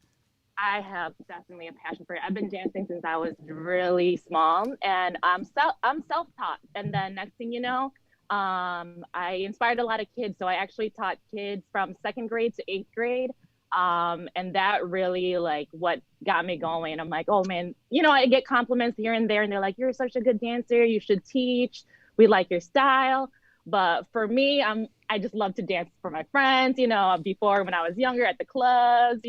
I have definitely a passion for it. I've been dancing since I was really small, and I'm self-taught. And then next thing you know, I inspired a lot of kids. So I actually taught kids from 2nd grade to 8th grade. And that really like what got me going. I'm like, oh man, I get compliments here and there and they're like, you're such a good dancer. You should teach. We like your style. But for me, I just love to dance for my friends, before when I was younger at the clubs,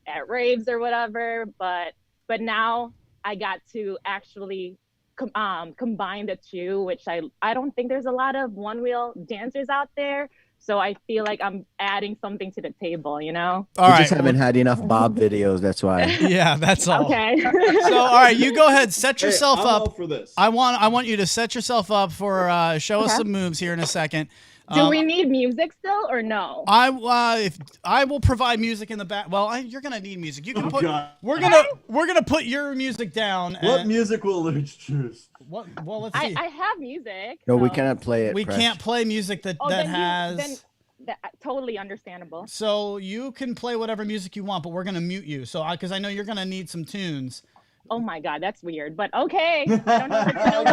at raves or whatever. But now I got to actually combine the two, which I don't think there's a lot of one wheel dancers out there. So I feel like I'm adding something to the table, All We right. just haven't had enough Bob videos, that's why. Yeah, that's all. Okay. So, all right, you go ahead, set yourself I'm up. all for this. I want you to set yourself up for show us Okay. some moves here in a second. Do we need music still or no? If I will provide music in the back. Well, you're gonna need music. You can put. God. We're gonna put your music down. What and- music will Luch choose? What? Well, let's see. I have music. No, we so- cannot play it. We Presh. can't play music that has. Totally understandable. So you can play whatever music you want, but we're gonna mute you. So because I know you're gonna need some tunes. Oh my God, that's weird. But okay. I don't know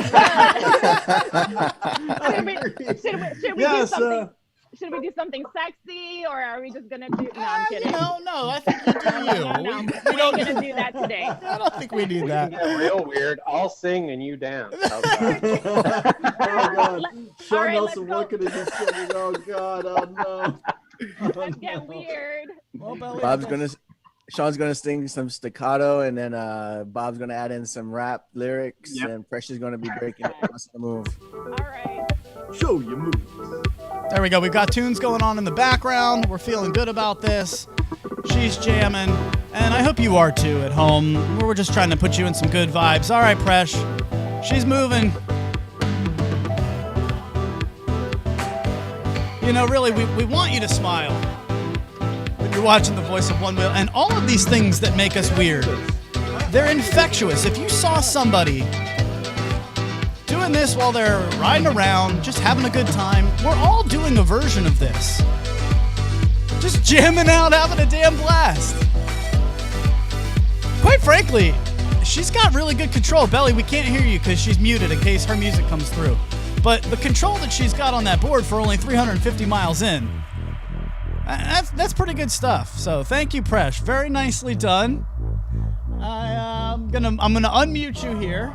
if it's should we do Yes. something? Should we do something sexy, or are we just gonna do? No, I'm kidding. No, I think you do you. No. We We ain't gonna do that today. I don't think we need We that. can get real weird. I'll sing and you dance. How's that? Oh God. Sean All right, Nelson, let's what could he be singing? Oh God, oh no. Let's get weird. Well, Belly, Sean's gonna sing some staccato, and then Bob's gonna add in some rap lyrics, and Presh is gonna be breaking the move. All right. Show your moves. There we go. We've got tunes going on in the background. We're feeling good about this. She's jamming, and I hope you are too at home. We're just trying to put you in some good vibes. All right, Presh. She's moving. Really, we want you to smile when you're watching The Voice of One Wheel. And all of these things that make us weird, they're infectious. If you saw somebody doing this while they're riding around, just having a good time, we're all doing a version of this. Just jamming out, having a damn blast. Quite frankly, she's got really good control. Belly, we can't hear you because she's muted in case her music comes through. But the control that she's got on that board for only 350 miles in, That's pretty good stuff. So thank you, Presh. Very nicely done. I'm gonna unmute you here.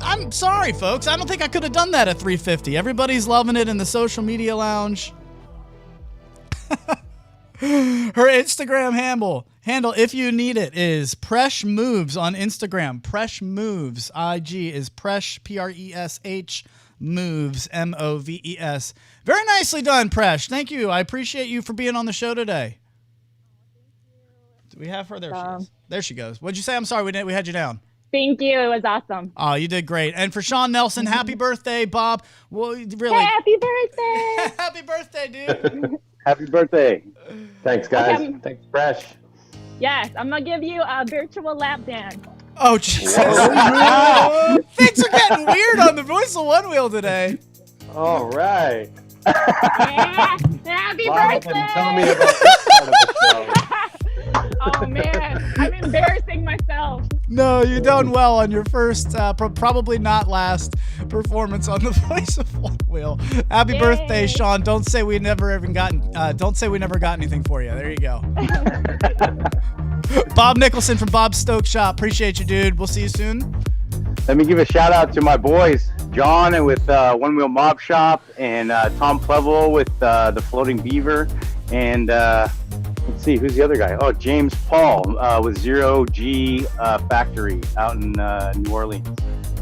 I'm sorry, folks. I don't think I could have done that at 350. Everybody's loving it in the social media lounge. Her Instagram handle, if you need it, is Presh Moves on Instagram. Presh Moves. IG is Presh, Presh Moves, Moves. Very nicely done, Presh. Thank you. I appreciate you for being on the show today. Do we have her? There she is. There she goes. What'd you say? I'm sorry, we had you down. Thank you. It was awesome. Oh, you did great. And for Sean Nelson, happy birthday, Bob. Well, really. Happy birthday. Happy birthday, dude. Happy birthday. Thanks, guys. Okay. Thanks, Fresh. Yes, I'm going to give you a virtual lap dance. Oh, Jesus. Things are getting weird on the Voice of Onewheel today. All right. Yeah. Happy Bob, birthday. tell me about this part of the show. Oh, man. I'm embarrassing myself. No, you're done well on your first, probably not last performance on the Voice of Onewheel. Happy Yay. birthday, Sean. Don't say we never got anything for you. There you go. Bob Nicholson from Bob's Stoke Shop. Appreciate you, dude. We'll see you soon. Let me give a shout out to my boys, John and with Onewheel Mob Shop, and Tom Plevel with the Floating Beaver, and let's see, who's the other guy? Oh, James Paul with Zero G Factory out in New Orleans.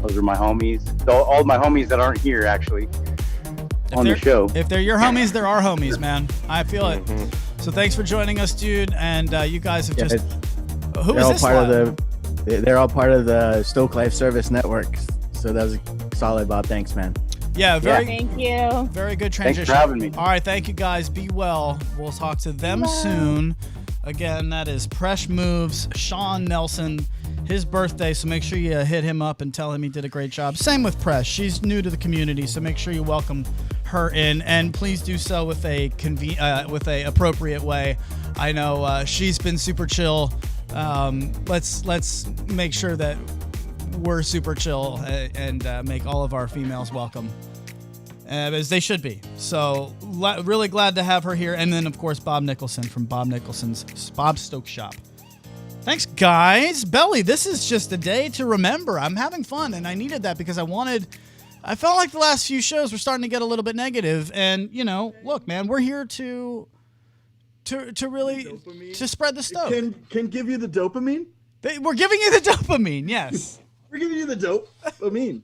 Those are my homies. All my homies that aren't here, actually, on the show. If they're your homies, they're our homies, man. I feel it. So thanks for joining us, dude. And you guys have just... Who is this? They're all part of the Stoke Life Service Network. So that was solid, Bob. Thanks, man. Yeah, Thank you. very good transition. Thanks for having me. All right, thank you guys. Be well. We'll talk to them soon. Again, that is Presh Moves, Sean Nelson, his birthday. So make sure you hit him up and tell him he did a great job. Same with Presh. She's new to the community, so make sure you welcome her in, and please do so with a appropriate way. I know she's been super chill. Let's make sure that we're super chill and make all of our females welcome, as they should be. So really glad to have her here. And then, of course, Bob Nicholson from Bob Nicholson's Bob Stoke Shop. Thanks, guys. Belly, this is just a day to remember. I'm having fun, and I needed that because I felt like the last few shows were starting to get a little bit negative. And, look, man, we're here to really Dopamine? to spread the Stoke. Can give you the dopamine? We're giving you the dopamine, yes. We're giving you the dopamine.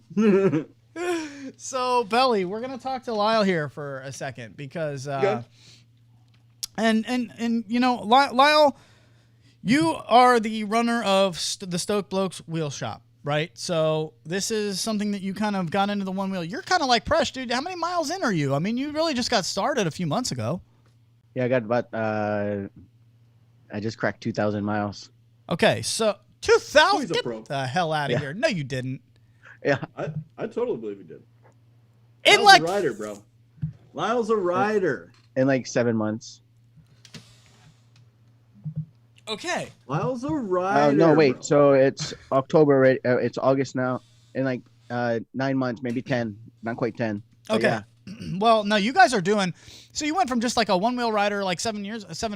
So, Belly, we're gonna talk to Lyle here for a second because, Okay. Lyle, you are the runner of the Stoke Blokes Wheel Shop, right? So this is something that you kind of got into the one wheel. You're kind of like Presh, dude. How many miles in are you? I mean, you really just got started a few months ago. Yeah, I got about, I just cracked 2,000 miles. Okay, so 2,000. He's a Get pro. the hell out of Yeah. here! No, you didn't. Yeah. I totally believe he did. In Lyle's a rider, bro. Lyle's a rider. In like 7 months. Okay. Lyle's a rider. No, wait. bro. So it's October, right? It's August now. In like 9 months, maybe 10. Not quite 10. But Okay. yeah. Well, no, you guys are doing. So you went from just like a one-wheel rider like 7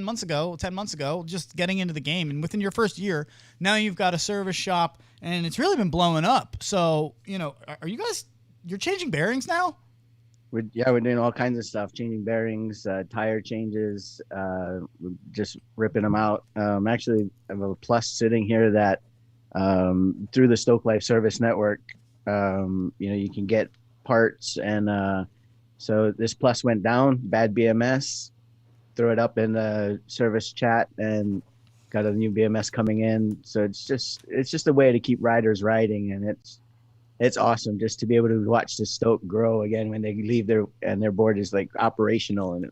months ago, 10 months ago, just getting into the game, and within your first year, now you've got a service shop, and it's really been blowing up. So are you guys? You're changing bearings now? We're doing all kinds of stuff, changing bearings, tire changes, just ripping them out. Actually, I have a Plus sitting here that through the Stoke Life Service Network, you can get parts, and so this Plus went down, bad BMS, throw it up in the service chat, and got a new BMS coming in. So it's just a way to keep riders riding, and it's awesome just to be able to watch the Stoke grow again when they leave their board is like operational, and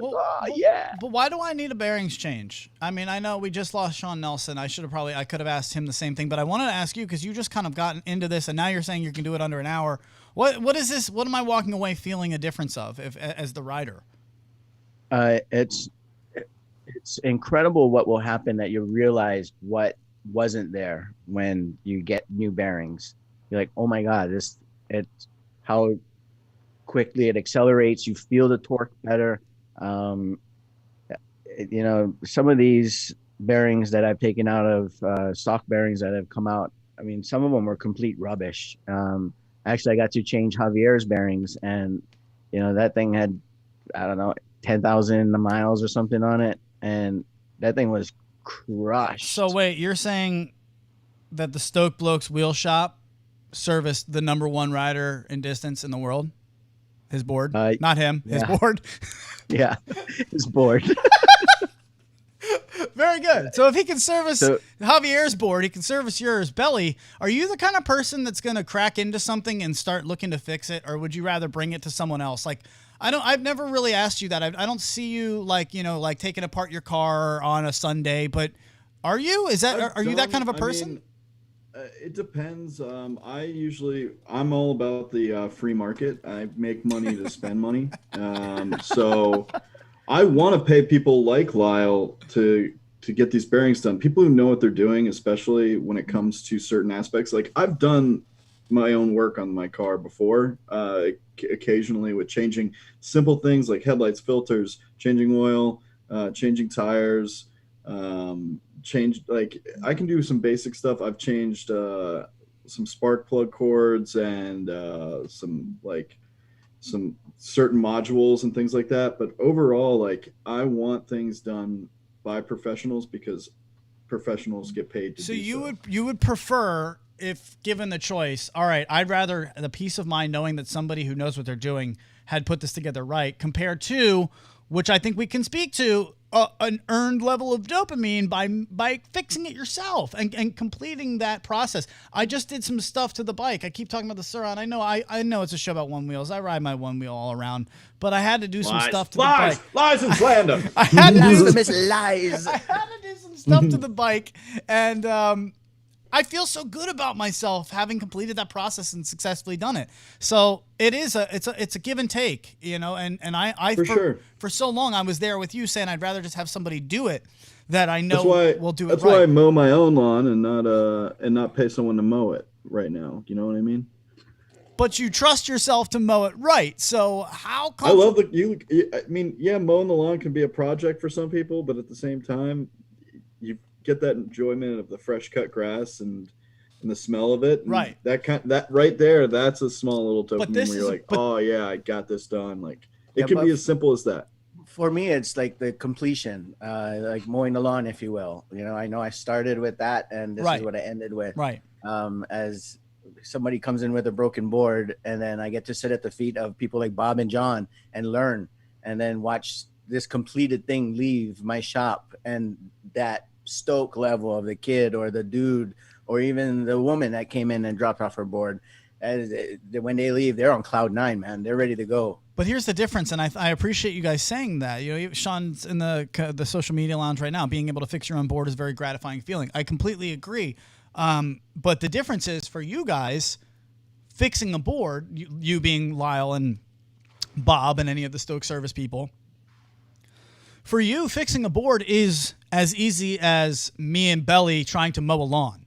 yeah. But why do I need a bearings change? I mean, I know we just lost Sean Nelson. I could have asked him the same thing, but I wanted to ask you because you just kind of gotten into this, and now you're saying you can do it under an hour. What is this? What am I walking away feeling a difference of as the rider? It's incredible what will happen that you realize what wasn't there when you get new bearings. You're like, oh my God, it's how quickly it accelerates. You feel the torque better. You know, some of these bearings that I've taken out of stock bearings that have come out, I mean, some of them were complete rubbish. Actually, I got to change Javier's bearings, and you know that thing had, I don't know, 10,000 miles or something on it, and that thing was crushed. So wait, you're saying that the Stoke Blokes Wheel Shop serviced the #1 rider in distance in the world? His board, not him. Yeah. His board. Yeah, his board. Very good. So if he can service Javier's board, he can service yours. Belly, are you the kind of person that's going to crack into something and start looking to fix it, or would you rather bring it to someone else? Like, I've never really asked you that. I don't see you like, you know, like taking apart your car on a Sunday, but are you? Are you that kind of a person? I mean, it depends. I'm all about the free market. I make money to spend money. So I want to pay people like Lyle to get these bearings done. People who know what they're doing, especially when it comes to certain aspects. Like I've done my own work on my car before, occasionally with changing simple things like headlights, filters, changing oil, changing tires, I can do some basic stuff. I've changed some spark plug cords and some certain modules and things like that. But overall, like I want things done by professionals because professionals get paid to do so. You would prefer, if given the choice, all right, I'd rather the peace of mind knowing that somebody who knows what they're doing had put this together right, compared to, which I think we can speak to, an earned level of dopamine by fixing it yourself and completing that process. I just did some stuff to the bike. I keep talking about the Sur-Ron. I know it's a show about one wheels. I ride my one wheel all around, but I had to do some stuff to the bike. Lies and slander. I had to do lies. I had to do some stuff to the bike, and I feel so good about myself having completed that process and successfully done it. So it's a give and take, you know, and I for so long I was there with you saying I'd rather just have somebody do it that I know will do it right. That's why I mow my own lawn and not pay someone to mow it right now. You know what I mean? But you trust yourself to mow it right. So how I love mowing the lawn can be a project for some people, but at the same time, you get that enjoyment of the fresh cut grass and the smell of it. And right. That right there, that's a small little dopamine where you're like, oh yeah, I got this done. Like it can be as simple as that. For me, it's like the completion, like mowing the lawn, if you will. You know I started with that, and this is what I ended with. Right. As somebody comes in with a broken board, and then I get to sit at the feet of people like Bob and John and learn, and then watch this completed thing leave my shop, and that Stoke level of the kid or the dude or even the woman that came in and dropped off her board, when they leave, they're on cloud 9, man. They're ready to go. But here's the difference, and I appreciate you guys saying that. You know, Sean's in the social media lounge right now. Being able to fix your own board is a very gratifying feeling. I completely agree. But the difference is for you guys, fixing a board, you being Lyle and Bob and any of the Stoke service people, for you, fixing a board is as easy as me and Belly trying to mow a lawn.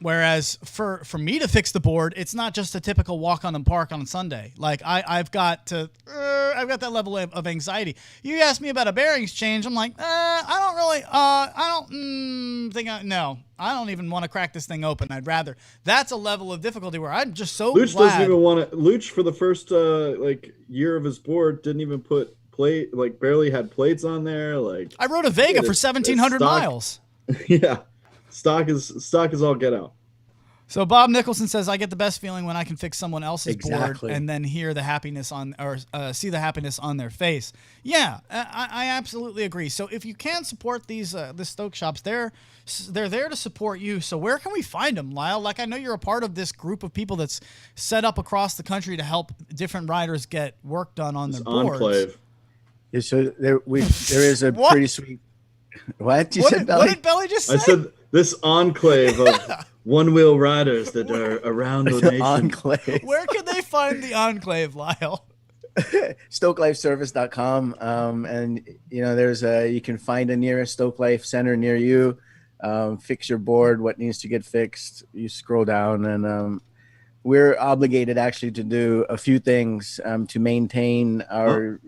Whereas for me to fix the board, it's not just a typical walk on the park on Sunday. Like I've got that level of anxiety. You asked me about a bearings change. I'm like, I don't even want to crack this thing open. I'd rather. That's a level of difficulty where I'm just so Luch glad. doesn't even want to. Luch for the first year of his board didn't even put plate, like barely had plates on there. Like I rode a Vega for 1,700 miles. Yeah. Stock is all get out. So Bob Nicholson says, I get the best feeling when I can fix someone else's board and then hear the happiness see the happiness on their face. Yeah, I absolutely agree. So if you can support the Stoke shops, they're there to support you. So where can we find them, Lyle? Like, I know you're a part of this group of people that's set up across the country to help different riders get work done on their boards. Enclave. Yeah, so there is a pretty sweet. What you said, Belly? What did Belly just say? I said this enclave of one-wheel riders that are around the nation. Enclave. Where can they find the enclave, Lyle? StokeLifeService.com. And there's you can find a nearest Stoke Life center near you. Fix your board, what needs to get fixed. You scroll down, and we're obligated actually to do a few things to maintain our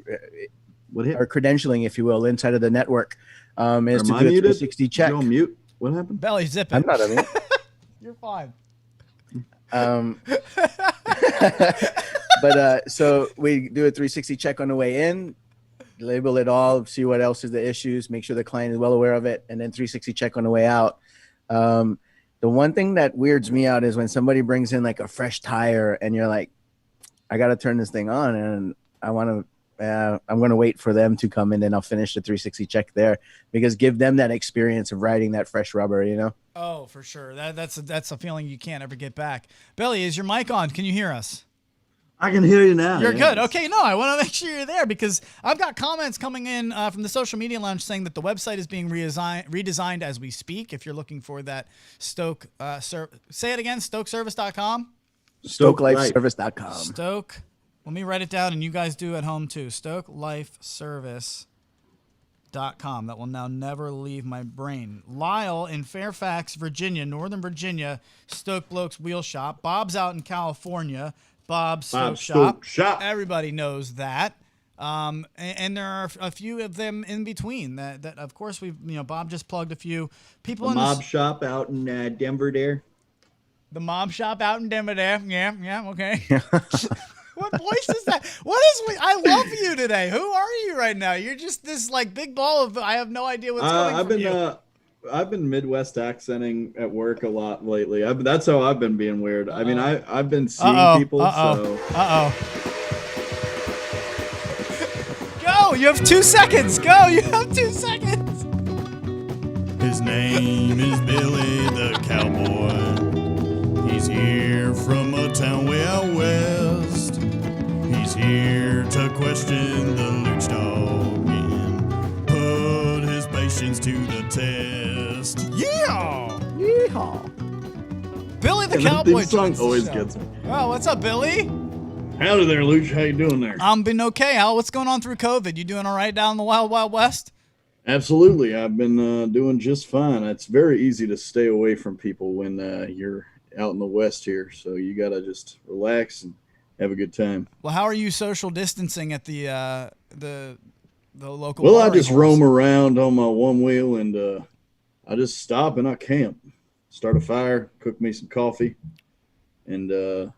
What or hit? credentialing, if you will, inside of the network, is Am to I do a muted? 360 check. You on mute? What happened? Belly, zip it. I'm not. I mean, You're fine. but so we do a 360 check on the way in, label it all, see what else is the issues, make sure the client is well aware of it, and then 360 check on the way out. The one thing that weirds me out is when somebody brings in like a fresh tire and you're like, I got to turn this thing on and I'm going to wait for them to come in, and I'll finish the 360 check there, because give them that experience of riding that fresh rubber, you know? Oh, for sure. That's a feeling you can't ever get back. Belly, is your mic on? Can you hear us? I can hear you now. You're yes. good. Okay, no, I want to make sure you're there, because I've got comments coming in from the social media lounge saying that the website is being redesigned as we speak. If you're looking for that Stoke, say it again, stokeservice.com. StokeLifeService.com. Stoke. Let me write it down, and you guys do at home too. StokeLifeService.com. That will now never leave my brain. Lyle in Fairfax, Virginia, Northern Virginia, Stoke Blokes Wheel Shop. Bob's out in California. Bob's Stoke Shop. Everybody knows that. And there are a few of them in between that of course Bob just plugged a few people. The mob shop out in Denver there. The mob shop out in Denver there. Yeah, okay. What voice is that? I love you today. Who are you right now? You're just this like big ball of, I have no idea what's coming from you. I've been Midwest accenting at work a lot lately. That's how I've been being weird. I mean, I've been seeing people. So. Go! You have 2 seconds. Go! You have 2 seconds. His name is Billy the Cowboy. He's here from a town way out west. He's here to question the Luch dog and put his patience to the test. Yeah! Yeehaw! Billy the And Cowboy. This song always gets me. Oh, what's up, Billy? Howdy there, Luch. How you doing there? I'm been okay. Al, what's going on through COVID? You doing all right down in the Wild Wild West? Absolutely. I've been doing just fine. It's very easy to stay away from people when you're out in the West here. So you got to just relax and have a good time. Well, how are you social distancing at the local? Well, I just roam around on my Onewheel, and I just stop and I camp, start a fire, cook me some coffee, and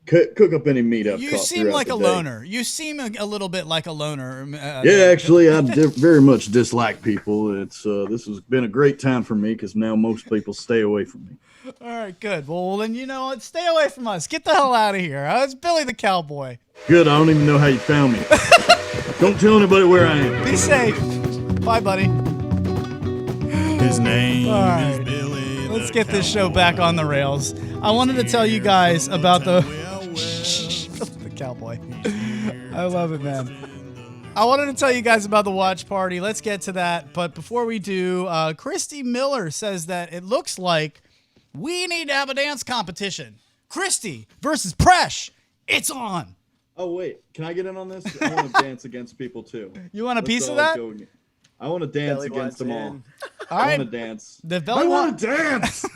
cook up any meat I've You caught seem throughout like the a day. loner. You seem a little bit like a loner. Yeah, actually, I very much dislike people. This has been a great time for me because now most people stay away from me. All right, good. Well, then you know what? Stay away from us. Get the hell out of here. It's Billy the Cowboy. Good. I don't even know how you found me. Don't tell anybody where I am. Be safe. Bye, buddy. His name All right. is Billy. Let's get this show back on the rails. I wanted to tell you guys about the Cowboy. I love it, man. I wanted to tell you guys about the watch party. Let's get to that. But before we do, Christy Miller says that it looks like we need to have a dance competition. Christy versus Presh. It's on. Oh, wait. Can I get in on this? I want to dance against people, too. You want a Let's piece of all that? go again. I want to dance Belly against them all. All I right. want to dance. The I Belly want to dance.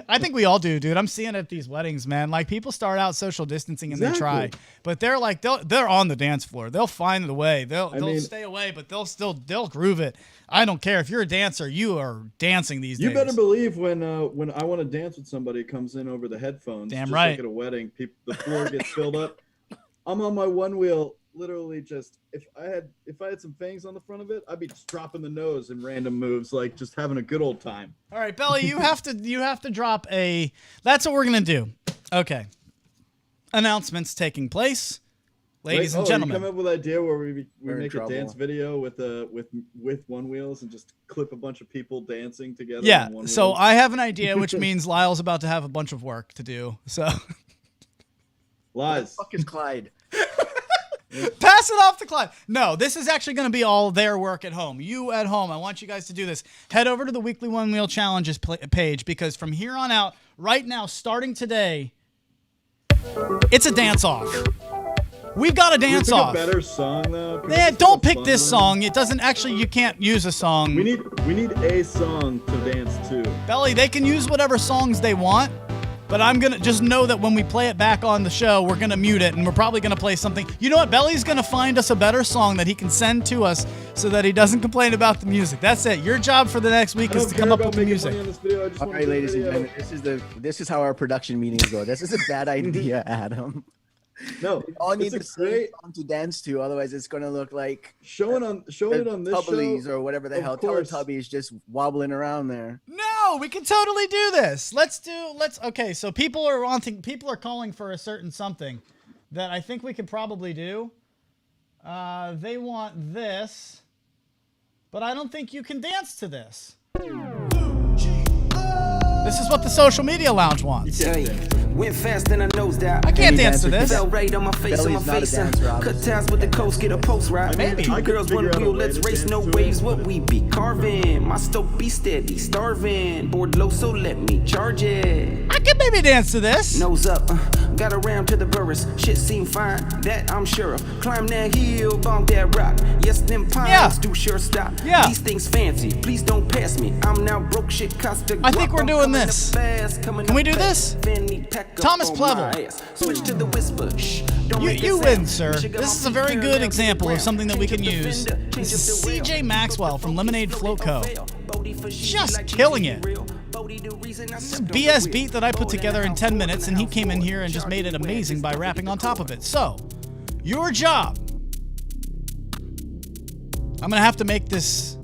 I think we all do, dude. I'm seeing it at these weddings, man. Like people start out social distancing and they try, Exactly. but they're like they're on the dance floor. They'll find the way. They'll mean- stay away, but they'll groove it. I don't care if you're a dancer. You are dancing these You days. better believe when I want to dance with somebody, it comes in over the headphones. Damn just right. Like at a wedding, the floor gets filled up. I'm on my Onewheel, literally just if I had some fangs on the front of it, I'd be just dropping the nose in random moves, like just having a good old time. All right, Belly, you have to drop a. That's what we're gonna do. Okay. Announcements taking place, ladies and gentlemen. You come up with an idea where we We're in make a trouble. dance video with Onewheels and just clip a bunch of people dancing together. Yeah. on So Onewheels. I have an idea, which means Lyle's about to have a bunch of work to do. So Lies. Fuck is Clyde? pass it off to Clyde. No, this is actually going to be all their work at home. You at home, I want you guys to do this. Head over to the Weekly Onewheel Challenges page, because from here on out, right now, starting today, it's a dance-off. We've got a Can we pick dance-off. a better song though. Can we Yeah, just don't have pick fun this one? song. It doesn't actually, you can't use a song. We need a song to dance to. Belly, they can use whatever songs they want, But I'm going to just know that when we play it back on the show, we're going to mute it, and we're probably going to play something. You know what? Belly's going to find us a better song that he can send to us so that he doesn't complain about the music. That's it. Your job for the next week is to come up with the music. All right, ladies and gentlemen, this is how our production meetings go. This is a bad idea, Adam. No, We all need it's the a great same song to dance to, otherwise it's gonna look like showing it on this Tubblies show. or whatever the of hell, course. Teletubbies just wobbling around there. No, we can totally do this. Okay, so people are calling for a certain something that I think we could probably do. They want this, but I don't think you can dance to this. This is what the social media lounge wants. Went fast and I nose that. I can't dance to this. Fell right on my face, Belly's not a dancer, Cut obviously. ties with the coast, get a post right. Maybe. Two I could girls, one figure out a wheel, way let's to race, dance no to it. waves, what we be carving. My Stoke be steady, starving. Board low, so let me charge it. I could maybe dance to this. Nose up, got around to the burris. Shit seem fine, that I'm sure of. Climb that hill, bonk that rock. Yes, them pines Yeah. do sure stop. Yeah. These things fancy, please don't pass me. I'm now broke, shit cost the I think guap. we're I'm doing coming this. up fast, coming Can we up do fast. this? Fanny pack up Thomas on Plevel. my ass. Switch to the whisper. Shh, don't You make a win, sound. sir. Sugar This my is a very feet good turn example down of to something that we the can ground. use. Change This up is the rail. CJ Maxwell from Lemonade Float Co. Just Just killing it. This is a BS beat that I put together in 10 minutes, and he came in here and just made it amazing by rapping on top of it. So, your job. I'm going to have to make this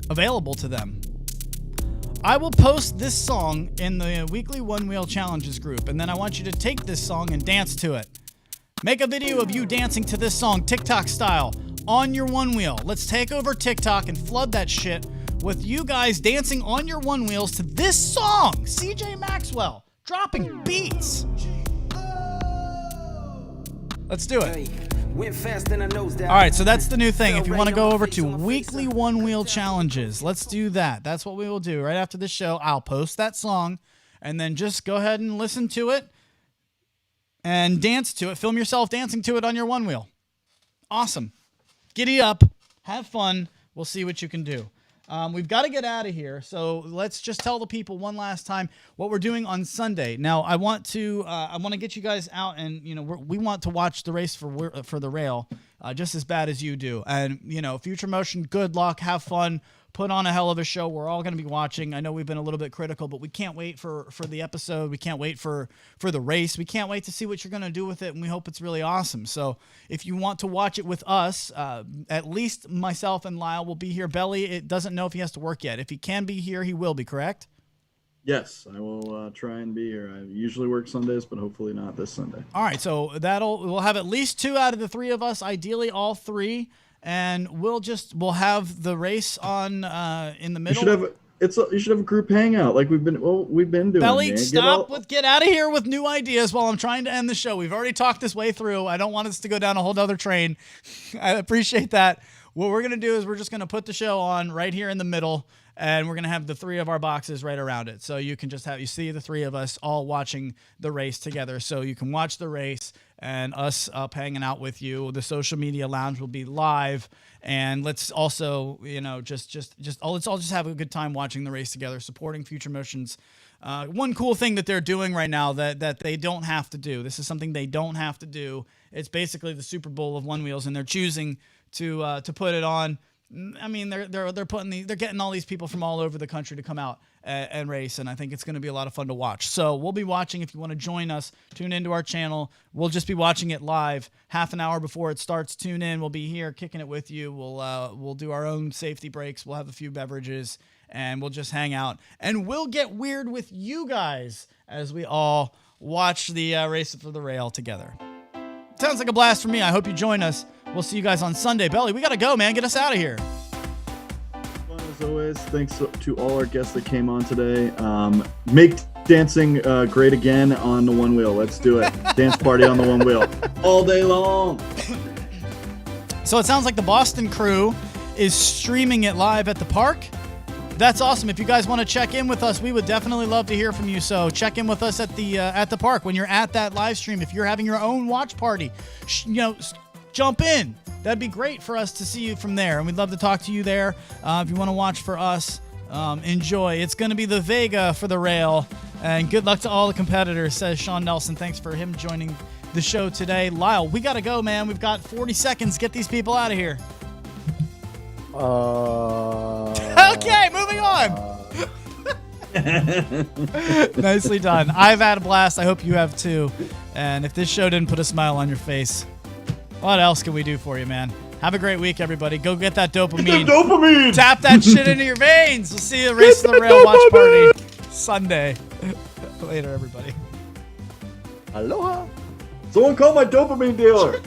available to them. I will post this song in the weekly Onewheel Challenges group, and then I want you to take this song and dance to it. Make a video of you dancing to this song, TikTok style, on your Onewheel. Let's take over TikTok and flood that shit with you guys dancing on your Onewheels to this song, CJ Maxwell, dropping beats. Let's do it. Went fast and I nose that. All right, so that's the new thing. If you want to go over to weekly Onewheel challenges, let's do that. That's what we will do. Right after this show, I'll post that song, and then just go ahead and listen to it and dance to it. Film yourself dancing to it on your Onewheel. Awesome. Giddy up. Have fun. We'll see what you can do. We've got to get out of here, so let's just tell the people one last time what we're doing on Sunday. Now, I want to get you guys out, and we want to watch the race for the rail just as bad as you do. And Future Motion, good luck, have fun, put on a hell of a show. We're all going to be watching. I know we've been a little bit critical, but we can't wait for the episode. We can't wait for the race. We can't wait to see what you're going to do with it, and we hope it's really awesome. So if you want to watch it with us, at least myself and Lyle will be here. Belly, it doesn't know if he has to work yet. If he can be here, he will be, correct? Yes, I will try and be here. I usually work Sundays, but hopefully not this Sunday. All right, so we'll have at least 2 out of the 3 of us, ideally all 3. And we'll have the race on in the middle. You should have a group hangout like we've been doing. Belly, man. get out of here with new ideas while I'm trying to end the show. We've already talked this way through. I don't want us to go down a whole other train. I appreciate that. What we're gonna do is we're just gonna put the show on right here in the middle, and we're gonna have the 3 of our boxes right around it. So you can you see the 3 of us all watching the race together. So you can watch the race and us up hanging out with you. The social media lounge will be live, and let's also let's all just have a good time watching the race together, supporting Future Motions. One cool thing that they're doing right now that they don't have to do. This is something they don't have to do. It's basically the Super Bowl of Onewheels, and they're choosing to put it on. I mean, they're getting all these people from all over the country to come out and race, and I think it's going to be a lot of fun to watch. So we'll be watching. If you want to join us, tune into our channel. We'll just be watching it live half an hour before it starts. Tune in. We'll be here kicking it with you. We'll do our own safety breaks. We'll have a few beverages, and we'll just hang out. And we'll get weird with you guys as we all watch the race for the rail together. Sounds like a blast for me. I hope you join us. We'll see you guys on Sunday. Belly, we got to go, man. Get us out of here. Fun as always. Thanks to all our guests that came on today. Make dancing great again on the Onewheel. Let's do it. Dance party on the Onewheel all day long. So it sounds like the Boston crew is streaming it live at the park. That's awesome. If you guys want to check in with us, we would definitely love to hear from you. So check in with us at the park when you're at that live stream. If you're having your own watch party, jump in. That'd be great for us to see you from there, and we'd love to talk to you there. If you want to watch for us, enjoy. It's going to be the Vega for the rail, And good luck to all the competitors, says Sean Nelson. Thanks for him joining the show today. Lyle, we got to go, man. We've got 40 seconds. Get these people out of here. Okay, moving on. Nicely done. I've had a blast. I hope you have too. And if this show didn't put a smile on your face, what else can we do for you, man? Have a great week, everybody. Go get that dopamine. Get that dopamine. Tap that shit into your veins. We'll see you at Race to the Rail watch party Sunday. Later, everybody. Aloha. Someone call my dopamine dealer.